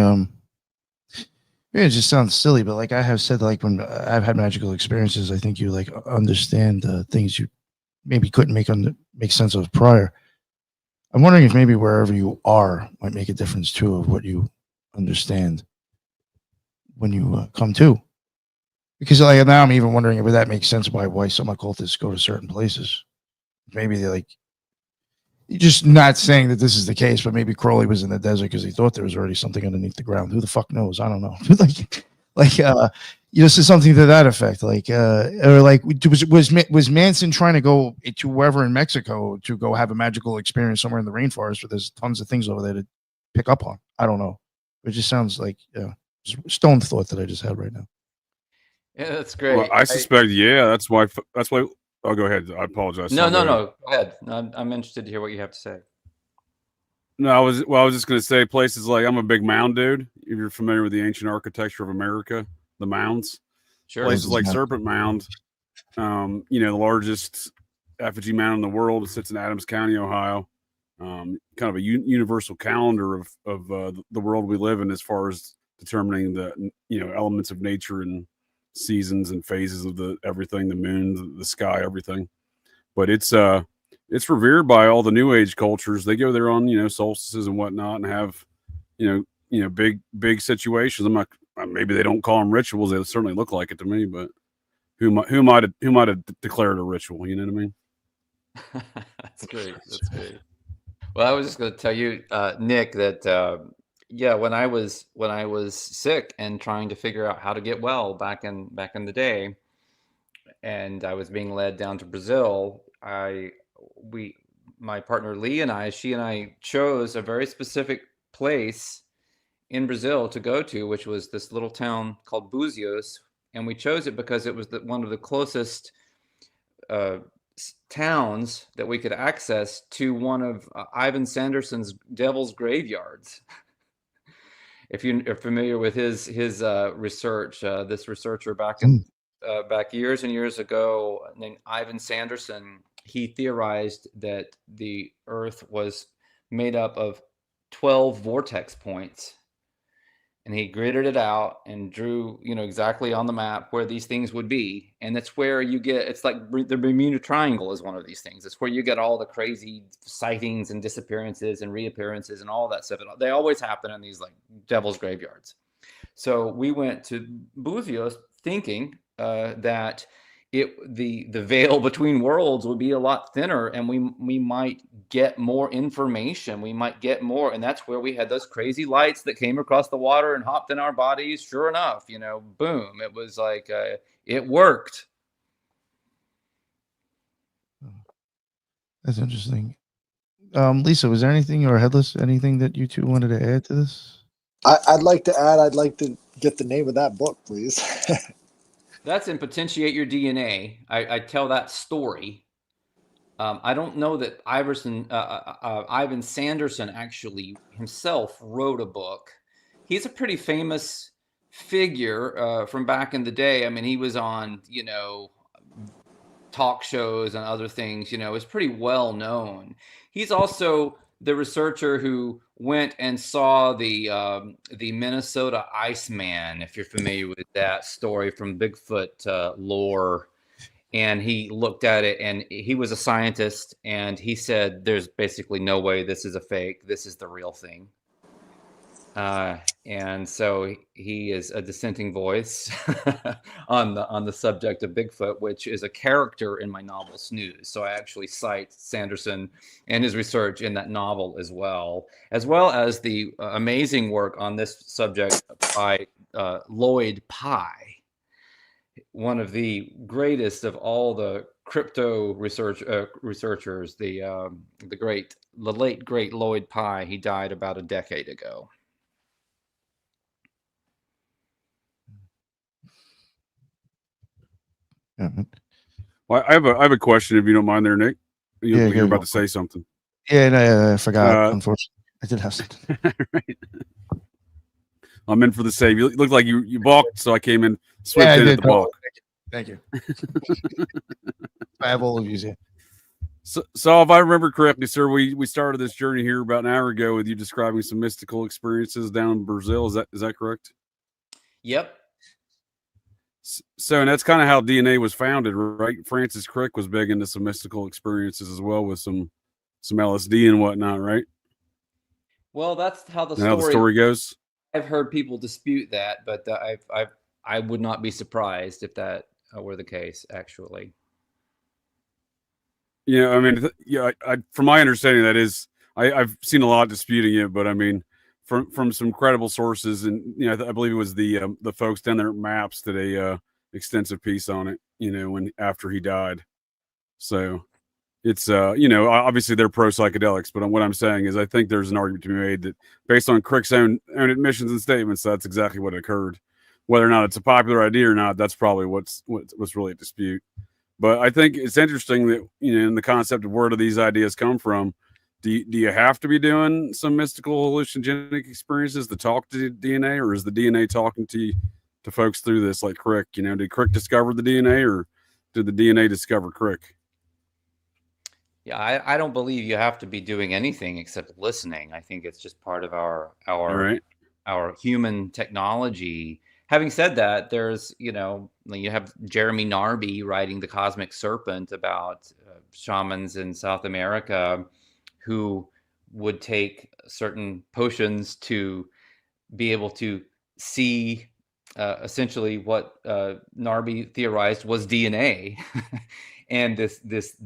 it just sounds silly, but like I have said, like when I've had magical experiences, I think you like understand things you maybe couldn't make sense of prior. I'm wondering if maybe wherever you are might make a difference too of what you understand when you come to. Because like now I'm even wondering if that makes sense why some occultists go to certain places. Maybe they're like, you're just not saying that this is the case, but maybe Crowley was in the desert because he thought there was already something underneath the ground. Who the fuck knows? I don't know. You know, so something to that effect. Like, or like, was Manson trying to go to wherever in Mexico to go have a magical experience somewhere in the rainforest where there's tons of things over there to pick up on? I don't know. It just sounds like stone thought that I just had right now. Yeah, that's great. Well, I suspect, yeah, that's why. Oh, go ahead. I apologize. No. Go Go ahead. I'm interested to hear what you have to say. No, I was just going to say places like, I'm a big mound dude. If you're familiar with the ancient architecture of America, the mounds, Sure. places like Serpent Mound, you know, the largest effigy mound in the world. It sits in Adams County, Ohio. Kind of a universal calendar of the world we live in as far as determining the, you know, elements of nature and seasons and phases of everything, the moon, the sky, everything. But it's revered by all the new age cultures. They go there on, you know, solstices and whatnot and have, you know, big situations. I'm not, maybe they don't call them rituals. They certainly look like it to me, but who might have declared a ritual? You know what I mean? That's great. That's great. Well, I was just going to tell you, Nick, that yeah, when I was sick and trying to figure out how to get well back in the day, and I was being led down to Brazil, my partner Lee and she and I chose a very specific place in Brazil to go to, which was this little town called Búzios, and we chose it because it was one of the closest towns that we could access to one of Ivan Sanderson's Devil's Graveyards. If you're familiar with his research, this researcher back years and years ago named Ivan Sanderson, he theorized that the Earth was made up of 12 vortex points. And he gridded it out and drew, you know, exactly on the map where these things would be. And that's where you get, it's like the Bermuda Triangle is one of these things. It's where you get all the crazy sightings and disappearances and reappearances and all that stuff. They always happen in these like devil's graveyards. So we went to Búzios thinking that the veil between worlds would be a lot thinner, and we might get more information. We might get more, and that's where we had those crazy lights that came across the water and hopped in our bodies. Sure enough, you know, boom! It was like it worked. That's interesting. Lisa, was there anything, or Headless, anything that you two wanted to add to this? I'd like to add. I'd like to get the name of that book, please. That's in Potentiate Your DNA. I tell that story. I don't know that Ivan Sanderson actually himself wrote a book. He's a pretty famous figure from back in the day. I mean, he was on, you know, talk shows and other things, you know, is pretty well known. He's also the researcher who went and saw the Minnesota Iceman, if you're familiar with that story from Bigfoot lore. And he looked at it, and he was a scientist, and he said, there's basically no way this is a fake. This is the real thing. And so he is a dissenting voice on the subject of Bigfoot, which is a character in my novel Snooze. So I actually cite Sanderson and his research in that novel as well as the amazing work on this subject by Lloyd Pye, one of the greatest of all the crypto researchers, the late great Lloyd Pye. He died about a decade ago. Yeah. Well, I have a question, if you don't mind, there, Nick. You're about go to say something. Yeah, no, I forgot. Unfortunately, I did have something. Right. I'm in for the save. You looked like you balked, so I came in, swept I in did. at the balk. Thank you. I have all of you here. So if I remember correctly, sir, we started this journey here about an hour ago with you describing some mystical experiences down in Brazil. Is that correct? Yep. So, and that's kind of how DNA was founded, right? Francis Crick was big into some mystical experiences as well, with some LSD and whatnot, right? Well, that's how the story goes. I've heard people dispute that, but I would not be surprised if that were the case, actually. Yeah, I mean, from my understanding, that is, I've seen a lot disputing it, but I mean, from some credible sources, and I believe it was the folks down there at Maps did a extensive piece on it. After he died, so it's obviously they're pro psychedelics, but what I'm saying is I think there's an argument to be made that based on Crick's own admissions and statements, that's exactly what occurred. Whether or not it's a popular idea or not, that's probably what's really a dispute. But I think it's interesting that, in the concept of where do these ideas come from, do you have to be doing some mystical hallucinogenic experiences to talk to DNA, or is the DNA talking to folks through this, like Crick? Did Crick discover the DNA, or did the DNA discover Crick? Yeah, I don't believe you have to be doing anything except listening. I think it's just part of our human technology. Having said that, there's, you have Jeremy Narby writing The Cosmic Serpent about shamans in South America who would take certain potions to be able to see essentially what Narby theorized was DNA. And these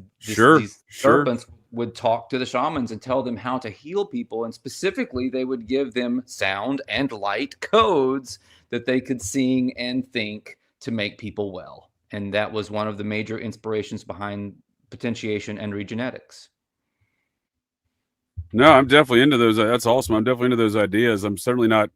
serpents would talk to the shamans and tell them how to heal people. And specifically, they would give them sound and light codes that they could sing and think to make people well. And that was one of the major inspirations behind potentiation and epigenetics. No, I'm definitely into those. That's awesome. I'm definitely into those ideas. I'm certainly not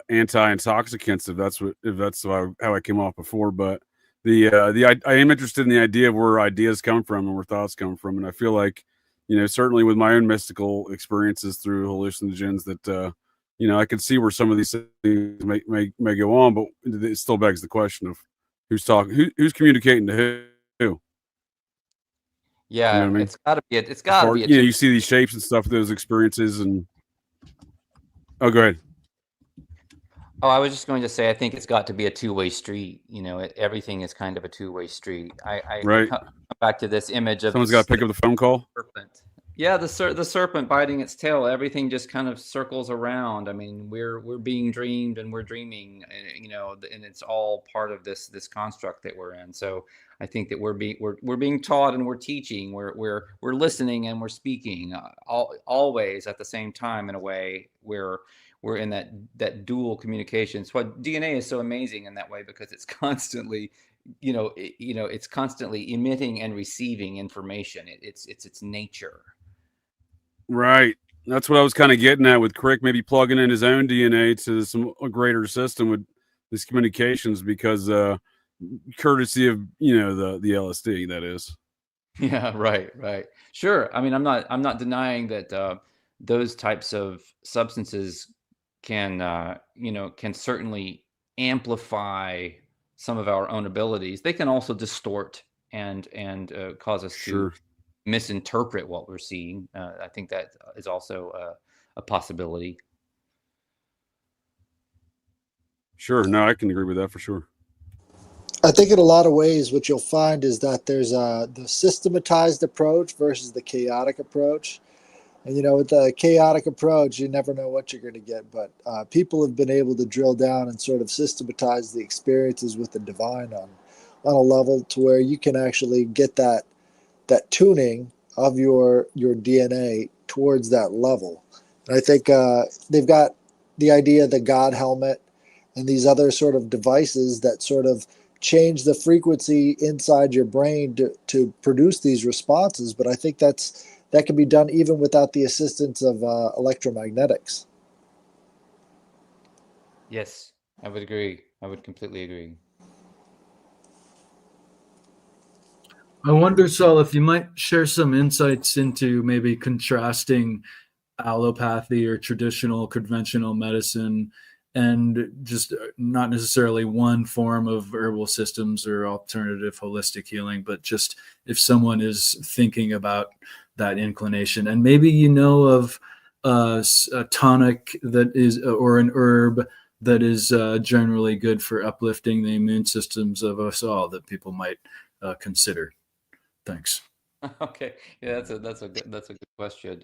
anti-intoxicants, if that's how I came off before. But I am interested in the idea of where ideas come from and where thoughts come from. And I feel like, certainly with my own mystical experiences through hallucinogens, that I can see where some of these things may go on, but it still begs the question of who's talking, who's communicating to who. Yeah, I mean? It's got to be. You see these shapes and stuff, those experiences, and go ahead. Oh, I was just going to say, I think it's got to be a two-way street. Everything is kind of a two-way street. I come back to this image of someone's got to pick up the phone call. Serpent. Yeah, the serpent biting its tail. Everything just kind of circles around. I mean, we're being dreamed and we're dreaming, and it's all part of this construct that we're in. So I think that we're being taught and we're teaching. We're listening and we're speaking always at the same time, in a way where we're in that dual communication. So DNA is so amazing in that way, because it's constantly, it's constantly emitting and receiving information. It's its nature. Right. That's what I was kind of getting at with Crick, maybe plugging in his own DNA to a greater system with these communications, because courtesy of the LSD, that is. Yeah, right. Sure. I mean, I'm not denying that those types of substances can certainly amplify some of our own abilities. They can also distort and cause us to misinterpret what we're seeing. I think that is also a possibility. Sure. No, I can agree with that for sure. I think in a lot of ways, what you'll find is that there's the systematized approach versus the chaotic approach. And, with the chaotic approach, you never know what you're going to get. But people have been able to drill down and sort of systematize the experiences with the divine on a level to where you can actually get that tuning of your DNA towards that level. And I think they've got the idea of the God helmet and these other sort of devices that sort of change the frequency inside your brain to produce these responses. But I think that can be done even without the assistance of electromagnetics. Yes, I would agree. I would completely agree. I wonder, Saul, if you might share some insights into maybe contrasting allopathy or traditional conventional medicine and just not necessarily one form of herbal systems or alternative holistic healing, but just if someone is thinking about that inclination and maybe you know of a tonic that is or an herb that is generally good for uplifting the immune systems of us all that people might consider. Thanks. Okay, yeah, that's a good question.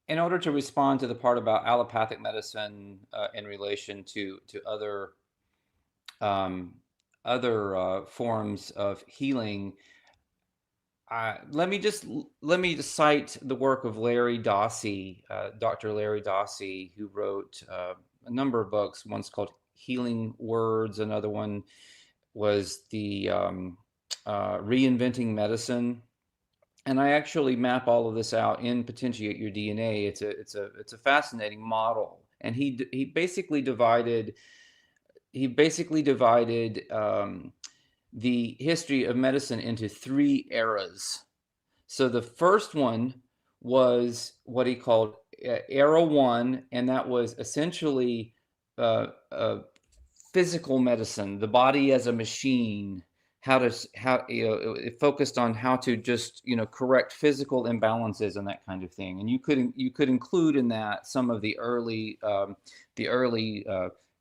In order to respond to the part about allopathic medicine in relation to other forms of healing, let me just cite the work of Larry Dossey, Dr. Larry Dossey, who wrote a number of books. One's called Healing Words. Another one was the Reinventing Medicine. And I actually map all of this out in Potentiate Your DNA. It's a fascinating model, and he basically divided the history of medicine into 3 eras. So the first one was what he called Era 1, and that was essentially physical medicine, the body as a machine. It focused on how to just correct physical imbalances and that kind of thing. And you could include in that some of the early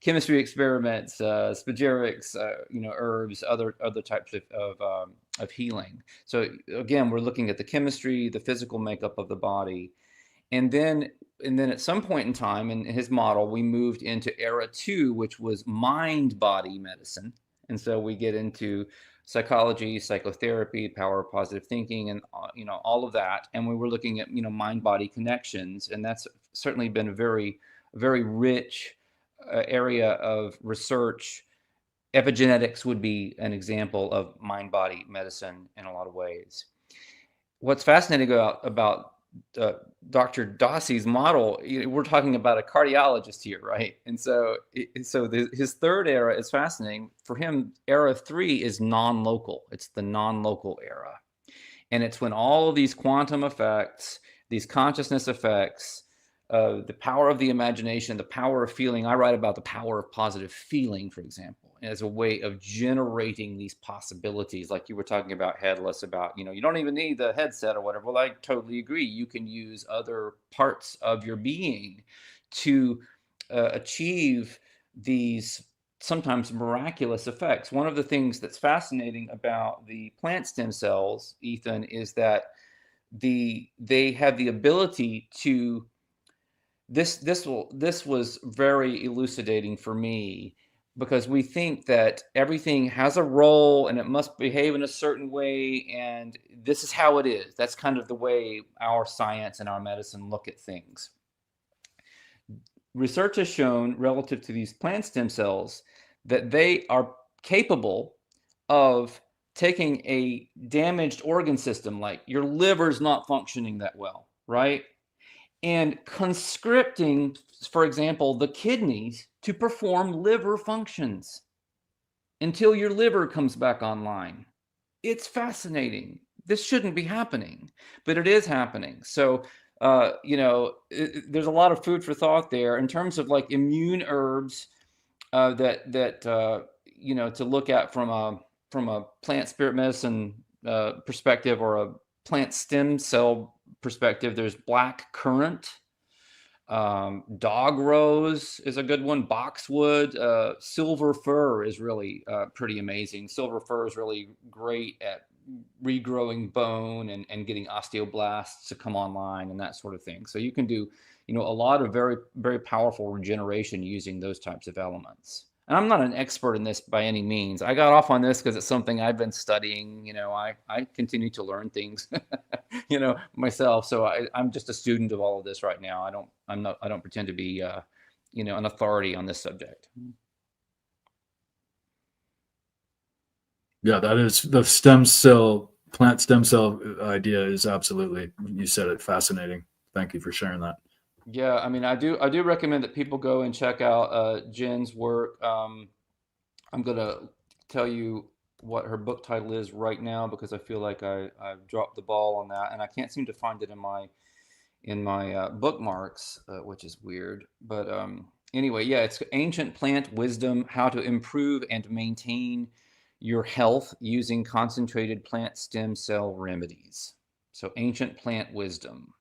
chemistry experiments, spagyrics, herbs, other types of healing. So again, we're looking at the chemistry, the physical makeup of the body, and then at some point in time in his model, we moved into Era 2, which was mind-body medicine. And so we get into psychology, psychotherapy, power of positive thinking, and all of that. And we were looking at mind-body connections, and that's certainly been a very, very rich area of research. Epigenetics would be an example of mind-body medicine in a lot of ways. What's fascinating about Dr. Dossey's model, we're talking about a cardiologist here, right? And so his third era is fascinating. For him, Era 3 is non-local. It's the non-local era. And it's when all of these quantum effects, these consciousness effects, the power of the imagination, the power of feeling. I write about the power of positive feeling, for example, as a way of generating these possibilities. Like you were talking about Headless, about, you don't even need the headset or whatever. Well, I totally agree. You can use other parts of your being to achieve these sometimes miraculous effects. One of the things that's fascinating about the plant stem cells, Ethan, is that they have the ability to this was very elucidating for me, because we think that everything has a role and it must behave in a certain way, and this is how it is. That's kind of the way our science and our medicine look at things. Research has shown relative to these plant stem cells that they are capable of taking a damaged organ system, like your liver's not functioning that well, right? And conscripting, for example, the kidneys to perform liver functions until your liver comes back online. It's fascinating. This shouldn't be happening, but it is happening. So, there's a lot of food for thought there in terms of like immune herbs to look at from a plant spirit medicine perspective, or a plant stem cell perspective. There's black currant, dog rose is a good one, boxwood, silver fir is really pretty amazing. Silver fir is really great at regrowing bone and getting osteoblasts to come online and that sort of thing. So you can do a lot of very, very powerful regeneration using those types of elements. And I'm not an expert in this by any means. I got off on this because it's something I've been studying. I continue to learn things, myself. So I'm just a student of all of this right now. I don't pretend to be an authority on this subject. Yeah, that is the plant stem cell idea is absolutely, you said it, fascinating. Thank you for sharing that. Yeah, I mean, I do recommend that people go and check out Jen's work. I'm gonna tell you what her book title is right now because I feel like I've dropped the ball on that, and I can't seem to find it in my bookmarks, which is weird. But anyway, yeah, it's Ancient Plant Wisdom: How to Improve and Maintain Your Health Using Concentrated Plant Stem Cell Remedies. So, Ancient Plant Wisdom.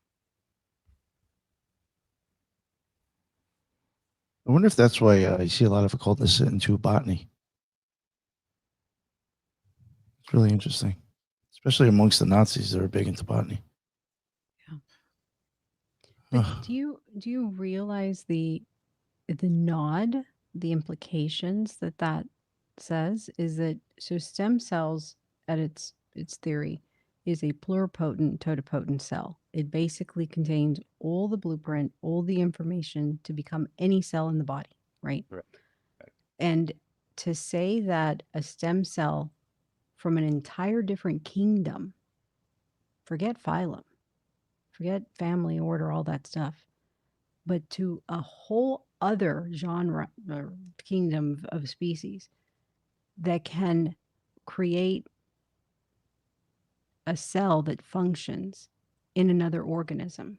I wonder if that's why you see a lot of occultists into botany. It's really interesting, especially amongst the Nazis that are big into botany. Yeah. But do you realize the nod, the implications that says is that so stem cells at its theory is a pluripotent totipotent cell. It basically contains all the blueprint, all the information to become any cell in the body, right? Right. And to say that a stem cell from an entire different kingdom, forget phylum, forget family, order, all that stuff, but to a whole other genre or kingdom of species that can create a cell that functions in another organism.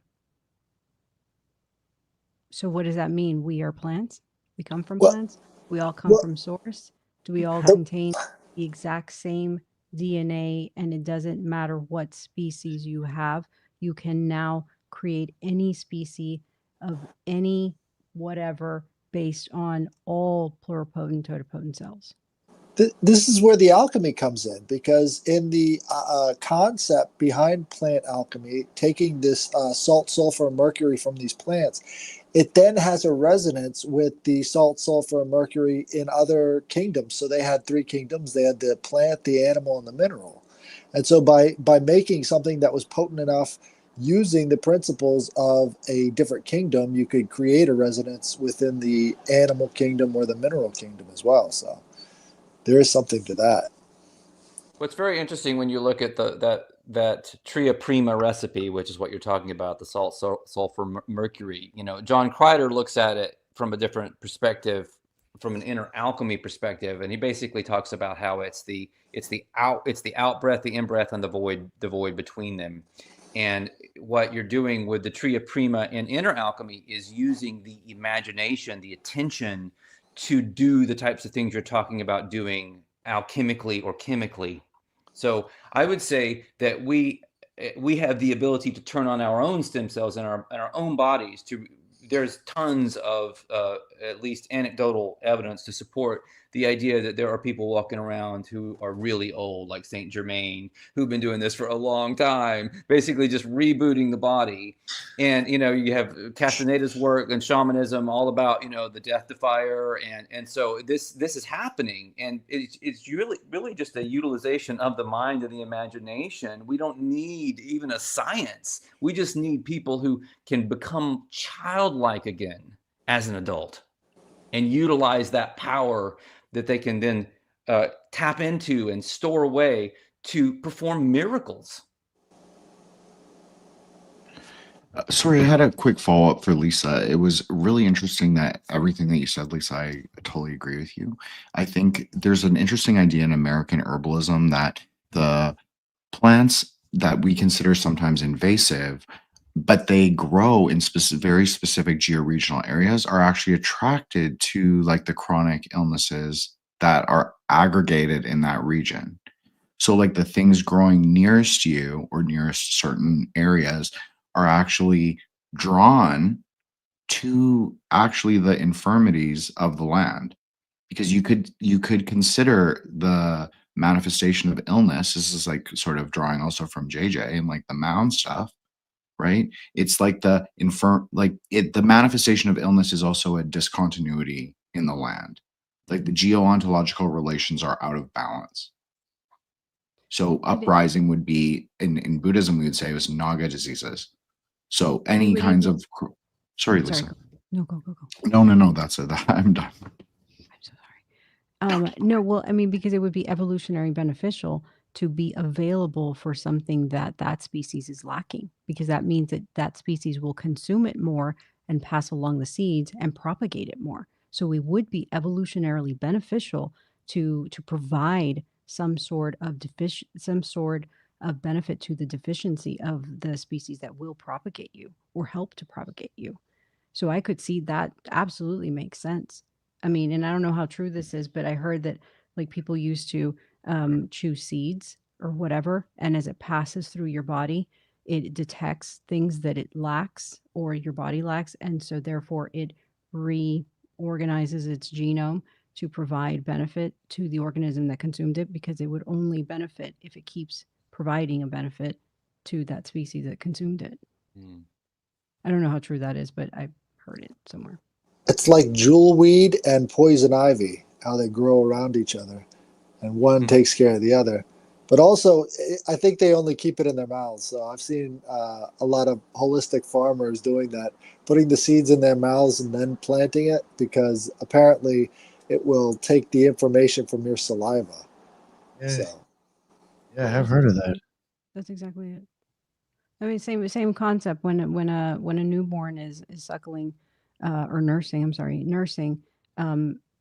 So what does that mean? We are plants? We come from Well, plants? We all come well, from source? Do we all the- contain the exact same DNA, and it doesn't matter what species you have? You can now create any species of any whatever based on all pluripotent totipotent cells. this is where the alchemy comes in, because in the concept behind plant alchemy, taking this salt, sulfur, and mercury from these plants, it then has a resonance with the salt, sulfur, and mercury in other kingdoms. So they had three kingdoms. They had the plant, the animal, and the mineral. And so by making something that was potent enough using the principles of a different kingdom, you could create a resonance within the animal kingdom or the mineral kingdom as well. So there is something to that. What's very interesting when you look at that Tria Prima recipe, which is what you're talking about, the salt, sulfur, mercury. John Kreider looks at it from a different perspective, from an inner alchemy perspective, and he basically talks about how it's the out breath, the in breath, and the void between them. And what you're doing with the Tria Prima in inner alchemy is using the imagination, the attention, to do the types of things you're talking about doing alchemically or chemically. So I would say that we have the ability to turn on our own stem cells in our own bodies. There's tons of at least anecdotal evidence to support the idea that there are people walking around who are really old, like Saint Germain, who've been doing this for a long time, basically just rebooting the body. And you have Castaneda's work and shamanism, all about the death defier, and so this is happening, and it's really just a utilization of the mind and the imagination. We don't need even a science. We just need people who can become childlike again as an adult and utilize that power that they can then tap into and store away to perform miracles. Sorry, I had a quick follow up for Lisa. It was really interesting that everything that you said, Lisa, I totally agree with you. I think there's an interesting idea in American herbalism that the plants that we consider sometimes invasive, but they grow in very specific georegional areas, are actually attracted to like the chronic illnesses that are aggregated in that region. So like the things growing nearest you or nearest certain areas are actually drawn to actually the infirmities of the land, because you could consider the manifestation of illness. This is like sort of drawing also from JJ and like the mound stuff, right? It's like the manifestation of illness is also a discontinuity in the land. Like the geoontological relations are out of balance. So uprising would be in Buddhism, we would say it was naga diseases. So any kinds of sorry, Lisa. No, go, go, go. No. That's it. I'm done. I'm so sorry. No, well, I mean, because it would be evolutionary beneficial to be available for something that that species is lacking, because that means that that species will consume it more and pass along the seeds and propagate it more. So we would be evolutionarily beneficial to provide some sort of benefit to the deficiency of the species that will propagate you or help to propagate you. So I could see that absolutely makes sense. I mean, and I don't know how true this is, but I heard that like people used to chew seeds or whatever, and as it passes through your body, it detects things that it lacks or your body lacks, and so therefore it reorganizes its genome to provide benefit to the organism that consumed it, because it would only benefit if it keeps providing a benefit to that species that consumed it. I don't know how true that is, but I've heard it somewhere. It's like jewelweed and poison ivy, how they grow around each other, and one takes care of the other. But also, I think they only keep it in their mouths. So I've seen a lot of holistic farmers doing that, putting the seeds in their mouths and then planting it, because apparently it will take the information from your saliva. Yeah, So yeah, I have heard of that. That's exactly it. I mean, same concept. When a newborn is suckling or nursing, nursing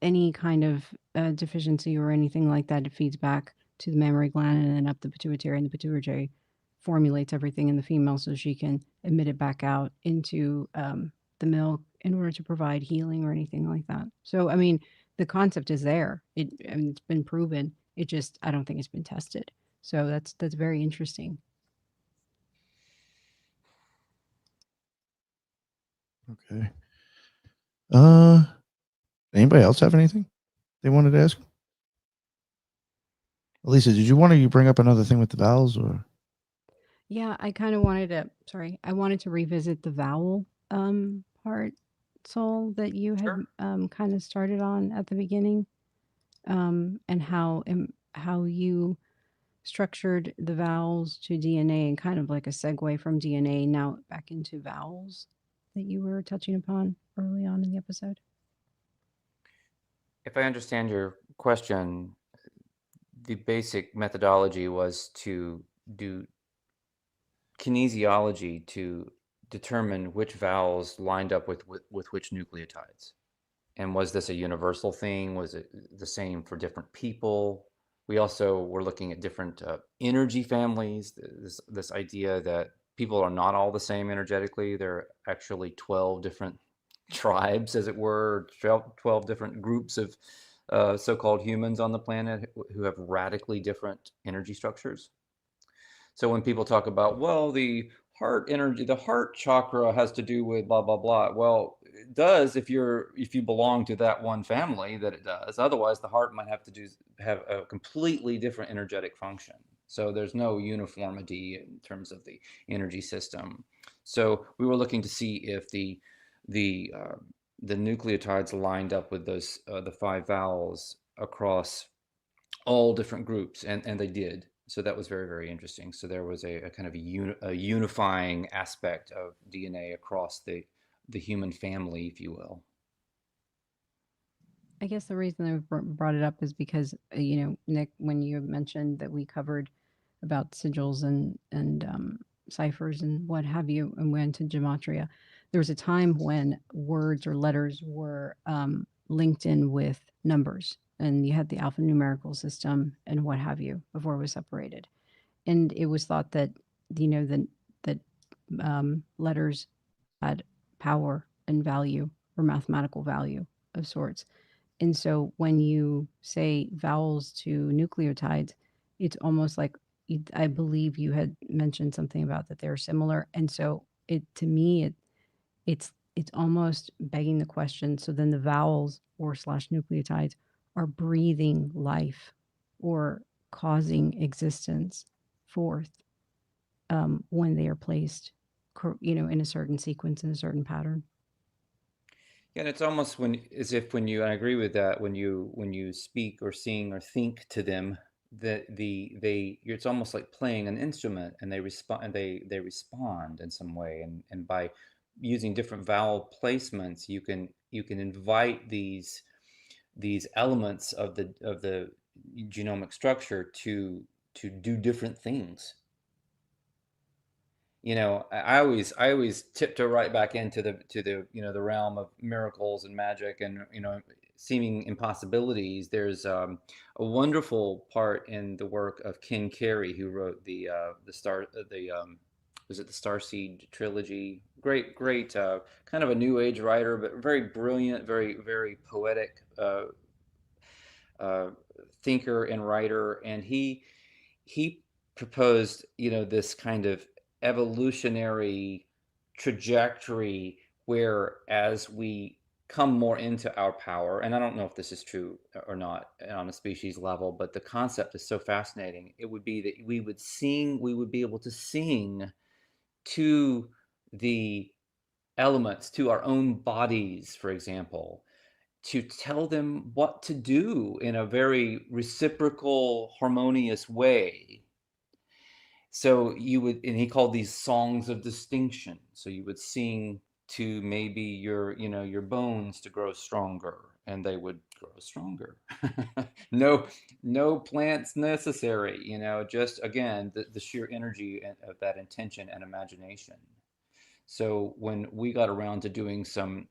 any kind of deficiency or anything like that, it feeds back to the mammary gland and then up the pituitary, and the pituitary formulates everything in the female so she can emit it back out into the milk in order to provide healing or anything like that. So, I mean, the concept is there. I mean, it's been proven. It just, I don't think it's been tested. So that's very interesting. Okay. Anybody else have anything they wanted to ask? Elisa, did you want to bring up another thing with the vowels, or? Yeah, I kind of wanted to, I wanted to revisit the vowel part, Soul, that you had kind of started on at the beginning, and how you structured the vowels to DNA, and kind of like a segue from DNA now back into vowels that you were touching upon early on in the episode. If I understand your question, the basic methodology was to do kinesiology to determine which vowels lined up with which nucleotides. And was this a universal thing? Was it the same for different people? We also were looking at different energy families. This idea that people are not all the same energetically. There are actually 12 different tribes, as it were, 12 different groups of so-called humans on the planet who have radically different energy structures. So when people talk about, well, the heart energy, the heart chakra has to do with blah, blah, blah. Well, it does if you belong to that one family, that it does. Otherwise, the heart might have a completely different energetic function. So there's no uniformity in terms of the energy system. So we were looking to see if the nucleotides lined up with those the 5 vowels across all different groups, and they did. So that was very, very interesting. So there was a kind of a unifying aspect of DNA across the human family, if you will. I guess the reason I brought it up is because, Nick, when you mentioned that we covered about sigils and ciphers and what have you, and went to gematria, there was a time when words or letters were linked in with numbers, and you had the alphanumerical system and what have you before it was separated, and it was thought that that letters had power and value or mathematical value of sorts. And so when you say vowels to nucleotides, it's almost like I believe you had mentioned something about that they're similar. And so to me it's almost begging the question. So then the vowels or slash nucleotides are breathing life or causing existence forth when they are placed, in a certain sequence, in a certain pattern. Yeah, and it's almost as if when you, and I agree with that, when you speak or sing or think to them, that it's almost like playing an instrument, and they respond, and they respond in some way, and by using different vowel placements, you can invite these elements of the genomic structure to do different things. You know, I always tiptoe right back into the the realm of miracles and magic and seeming impossibilities. There's a wonderful part in the work of Ken Carey, who wrote the was it the Starseed trilogy? Great kind of a new age writer, but very brilliant, very poetic thinker and writer, and he proposed this kind of evolutionary trajectory where as we come more into our power, and I don't know if this is true or not on a species level, but the concept is so fascinating. It would be that we would be able to sing to the elements, to our own bodies, for example, to tell them what to do in a very reciprocal, harmonious way. So you would, and he called these songs of distinction. So you would sing to maybe your bones to grow stronger, and they would grow stronger. No plants necessary, just again, the sheer energy of that intention and imagination. So when we got around to doing some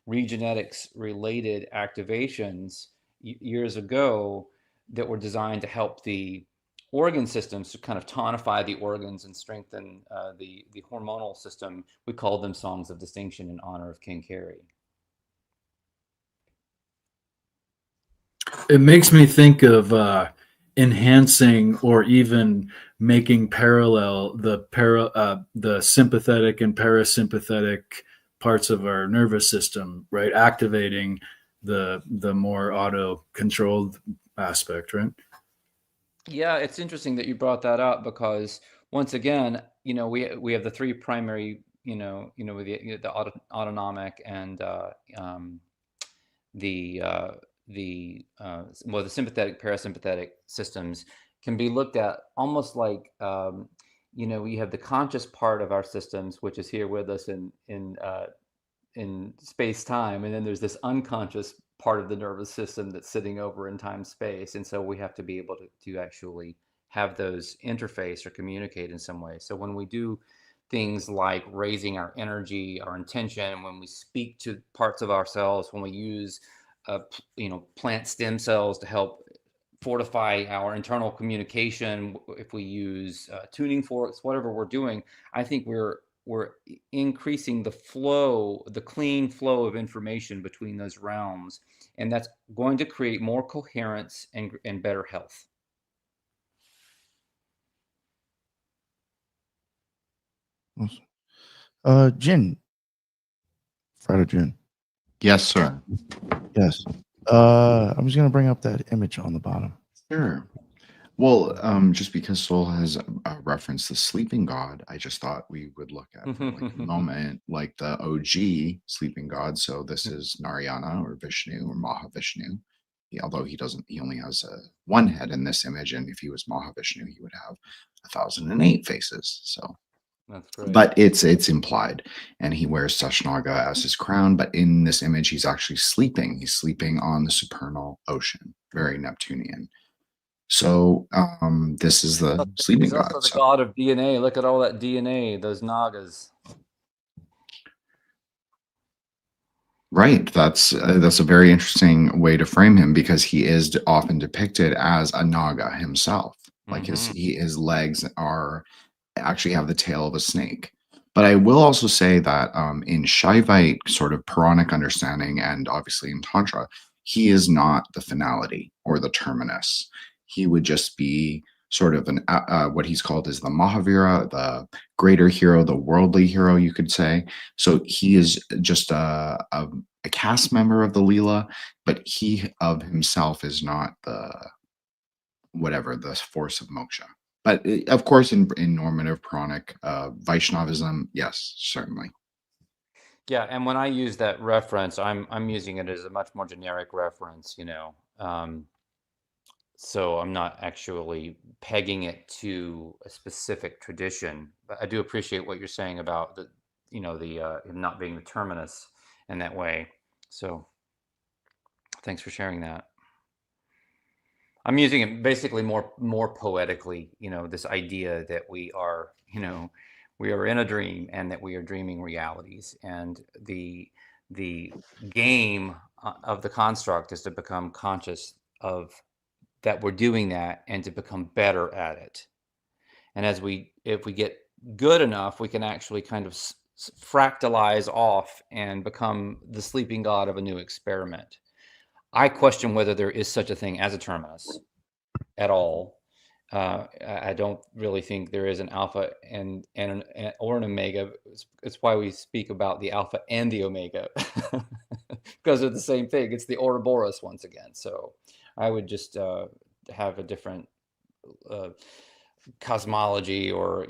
Regenetics related activations years ago that were designed to help the organ systems to kind of tonify the organs and strengthen the hormonal system, we called them songs of distinction in honor of King Carey. It makes me think of enhancing or even making parallel the sympathetic and parasympathetic parts of our nervous system, right? Activating the more auto-controlled aspect, right? Yeah, it's interesting that you brought that up because once again, we have the three primary, with the autonomic and the sympathetic parasympathetic systems can be looked at almost like we have the conscious part of our systems, which is here with us in space time, and then there's this unconscious part of the nervous system that's sitting over in time space, and so we have to be able to actually have those interface or communicate in some way. So when we do things like raising our energy, our intention, when we speak to parts of ourselves, when we use plant stem cells to help fortify our internal communication, if we use tuning forks, whatever we're doing, I think we're increasing the flow, the clean flow of information between those realms, and that's going to create more coherence and better health. Jin. Friday Jin. Yes, sir. Yes. I was going to bring up that image on the bottom. Sure. Well, just because Soul has referenced the sleeping god, I just thought we would look at for like a moment, like the OG sleeping god. So this is Narayana or Vishnu or Mahavishnu. Although he only has one head in this image, and if he was Mahavishnu, he would have 1,008 faces. So that's great. But it's implied, and he wears Sashnaga as his crown. But in this image, he's actually sleeping. He's sleeping on the supernal ocean, very Neptunian. So this is the sleeping He's god. also the god of DNA. Look at all that DNA, those Nagas. Right. That's a very interesting way to frame him, because he is often depicted as a Naga himself. Like his legs actually have the tail of a snake. But I will also say that in Shaivite sort of Puranic understanding, and obviously in Tantra, he is not the finality or the terminus. He would just be sort of what he's called is the Mahavira, the greater hero, the worldly hero, you could say. So he is just a cast member of the Leela, but he of himself is not the force of moksha. But of course, in normative Puranic Vaishnavism, yes, certainly. Yeah, and when I use that reference, I'm using it as a much more generic reference, so I'm not actually pegging it to a specific tradition. But I do appreciate what you're saying about him not being the terminus in that way. So thanks for sharing that. I'm using it basically more poetically, this idea that we are in a dream and that we are dreaming realities, and the game of the construct is to become conscious of that we're doing that and to become better at it. And if we get good enough, we can actually kind of fractalize off and become the sleeping god of a new experiment. I question whether there is such a thing as a terminus at all. I don't really think there is an alpha or an omega. It's why we speak about the alpha and the omega because they're the same thing. It's the Ouroboros once again. So I would just have a different cosmology or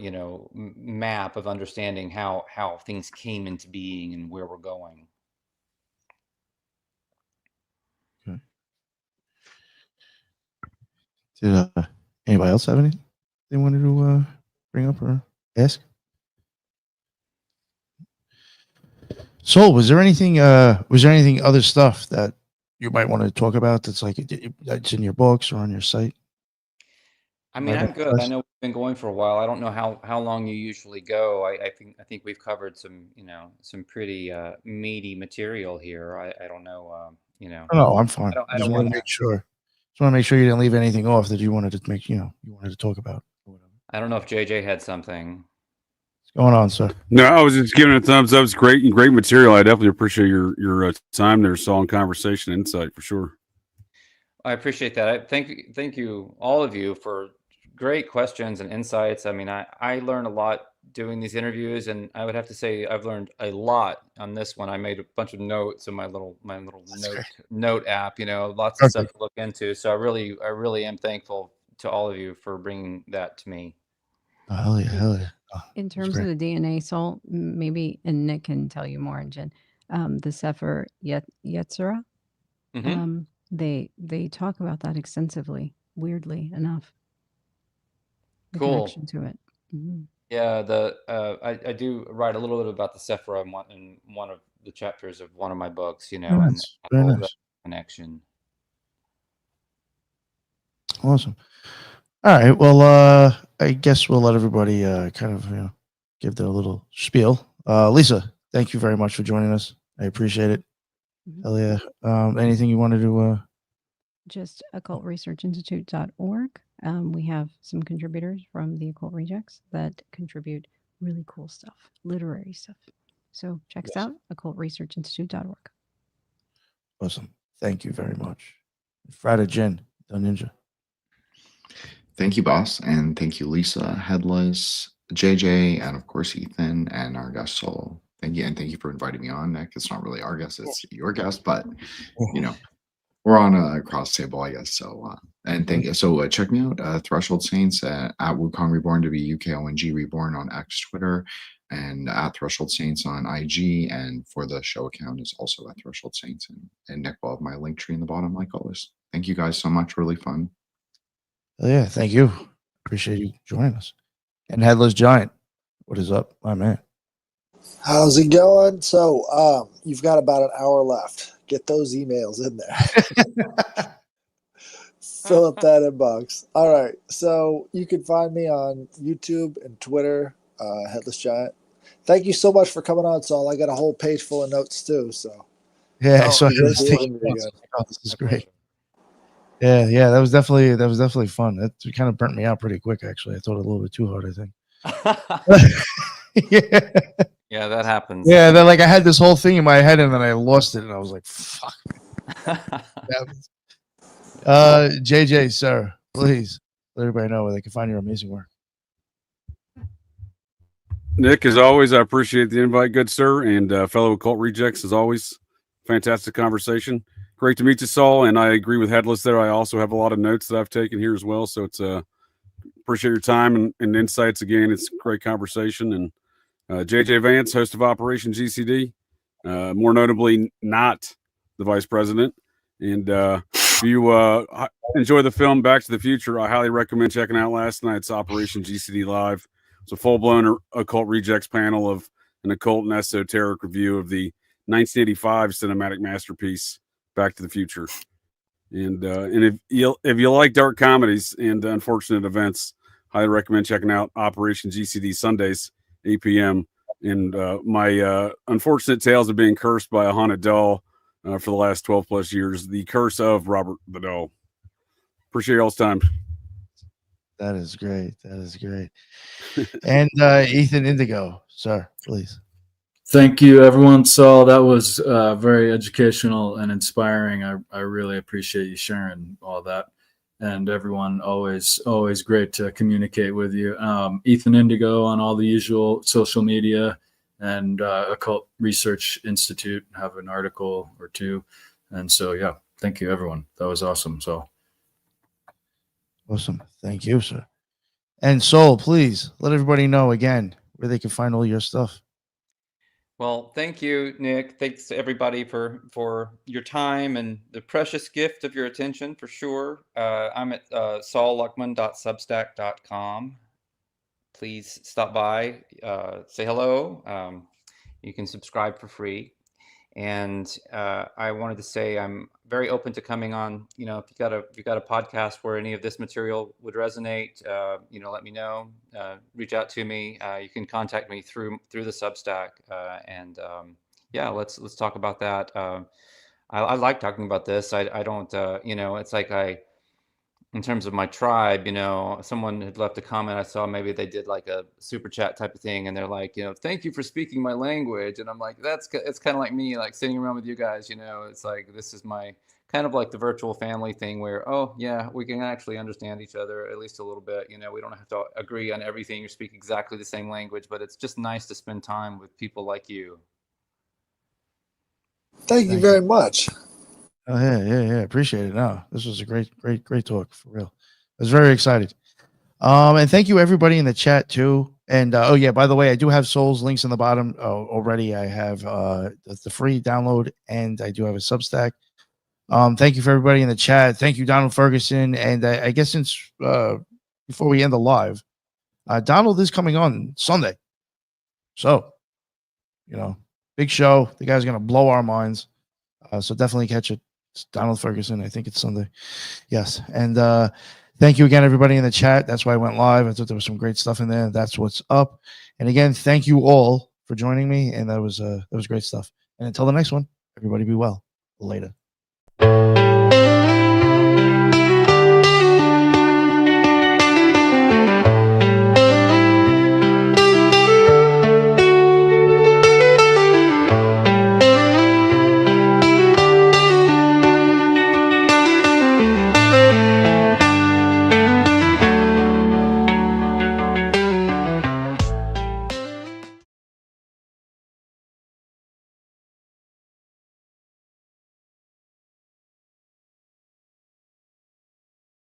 map of understanding how things came into being and where we're going. Okay. Did anybody else have anything they wanted to bring up or ask? So, was there anything other stuff that you might want to talk about that's in your books or on your site? I mean, I'm good. I know we've been going for a while. I don't know how long you usually go. I think we've covered some pretty meaty material here. I don't know. No, I'm fine. I don't want to make sure. Just want to make sure you didn't leave anything off that you wanted to make. You wanted to talk about. Or whatever. I don't know if JJ had something. What's going on, sir? No, I was just giving it a thumbs up. It's great material. I definitely appreciate your time there, Saul, conversation, insight for sure. I appreciate that. Thank you, all of you, for great questions and insights. I mean, I learned a lot doing these interviews, and I would have to say I've learned a lot on this one. I made a bunch of notes in my little note app. Lots of stuff to look into. So I really am thankful to all of you for bringing that to me. Oh, hell yeah. Oh, in terms of the DNA, Saul, maybe, and Nick can tell you more, and Jen, the Sefer Yetzirah, Mm-hmm. They talk about that extensively, weirdly enough. The Cool. connection to it. Mm-hmm. Yeah, I do write a little bit about the Sephira in one of the chapters of one of my books, Very and nice. Very all nice. that connection. Awesome. All right. Well, I guess we'll let everybody kind of give their little spiel. Lisa, thank you very much for joining us. I appreciate it. Mhm. Hell yeah. Anything you wanted to? Just occultresearchinstitute.org. We have some contributors from the Occult Rejects that contribute really cool stuff, literary stuff. So check us out, occultresearchinstitute.org. Awesome. Thank you very much. Friday Jen, the Ninja. Thank you, boss. And thank you, Lisa, Headless, JJ, and of course, Ethan, and our guest Soul. Thank you. And thank you for inviting me on, Nick. It's not really our guest, it's your guest, but we're on a cross table, I guess. So, and thank you. So check me out, Threshold Saints at Wukong Reborn, WUKONG Reborn on X Twitter, and at Threshold Saints on IG. And for the show account is also at Threshold Saints. And Nick will have my link tree in the bottom, like always. Thank you guys so much. Really fun. Oh, yeah, thank you. Appreciate you joining us. And Headless Giant, what is up, my man? How's it going? So, you've got about an hour left. Get those emails in there. Fill up that inbox. All right. So you can find me on YouTube and Twitter, Headless Giant. Thank you so much for coming on, Saul. I got a whole page full of notes too. So Yeah, so great meeting you again. this is great. Yeah, that was definitely fun. That kind of burnt me out pretty quick, actually. I thought a little bit too hard, I think. Yeah, that happens. Yeah, then I had this whole thing in my head and then I lost it and I was like, fuck. JJ, sir, please let everybody know where they can find your amazing work. Nick, as always, I appreciate the invite, good sir, and fellow Occult Rejects, as always. Fantastic conversation. Great to meet you, Saul, and I agree with Headless there. I also have a lot of notes that I've taken here as well, so it's appreciate your time and insights again. It's a great conversation. And JJ Vance, host of Operation GCD, more notably not the vice president. And if you enjoy the film Back to the Future, I highly recommend checking out last night's Operation GCD Live. It's a full-blown Occult Rejects panel of an occult and esoteric review of the 1985 cinematic masterpiece Back to the Future. And if you like dark comedies and unfortunate events, highly recommend checking out Operation GCD Sundays, 8 p.m. And my unfortunate tales of being cursed by a haunted doll for the last 12 plus years. The Curse of Robert the Doll. Appreciate y'all's time. That is great. That is great. And Ethan Indigo, sir, please. Thank you, everyone. Saul, that was very educational and inspiring. I really appreciate you sharing all that. And everyone, always great to communicate with you. Ethan Indigo on all the usual social media, and Occult Research Institute have an article or two. And so, yeah, thank you, everyone. That was awesome. So Awesome. Thank you, sir. And Soul, please let everybody know again where they can find all your stuff. Well, thank you, Nick. Thanks to everybody for your time and the precious gift of your attention, for sure. I'm at saulluckman.substack.com. Please stop by, say hello. You can subscribe for free. And I wanted to say I'm very open to coming on. You know, if you got a podcast where any of this material would resonate, you know, let me know. Reach out to me. You can contact me through the Substack, and yeah, let's talk about that. I like talking about this. I don't, you know, it's like in terms of my tribe, you know, someone had left a comment. I saw maybe they did like a super chat type of thing, and they're like, you know, thank you for speaking my language. And I'm like, it's kind of like me, like sitting around with you guys, you know, it's like, this is my kind of like the virtual family thing where, oh yeah, we can actually understand each other at least a little bit. You know, we don't have to agree on everything or speak exactly the same language, but it's just nice to spend time with people like you. Thank you very much. Oh yeah. Appreciate it. No, this was a great talk for real. I was very excited. And thank you everybody in the chat too. And oh yeah, by the way, I do have Soul's links in the bottom already. I have the free download, and I do have a Substack. Thank you for everybody in the chat. Thank you, Donald Ferguson. And I guess since before we end the live, Donald is coming on Sunday. So, you know, big show. The guy's gonna blow our minds. So definitely catch it. It's Donald Ferguson. I think it's Sunday. Yes. And thank you again, everybody in the chat. That's why I went live. I thought there was some great stuff in there. That's what's up. And again, thank you all for joining me. And that was great stuff. And until the next one, everybody be well. Later.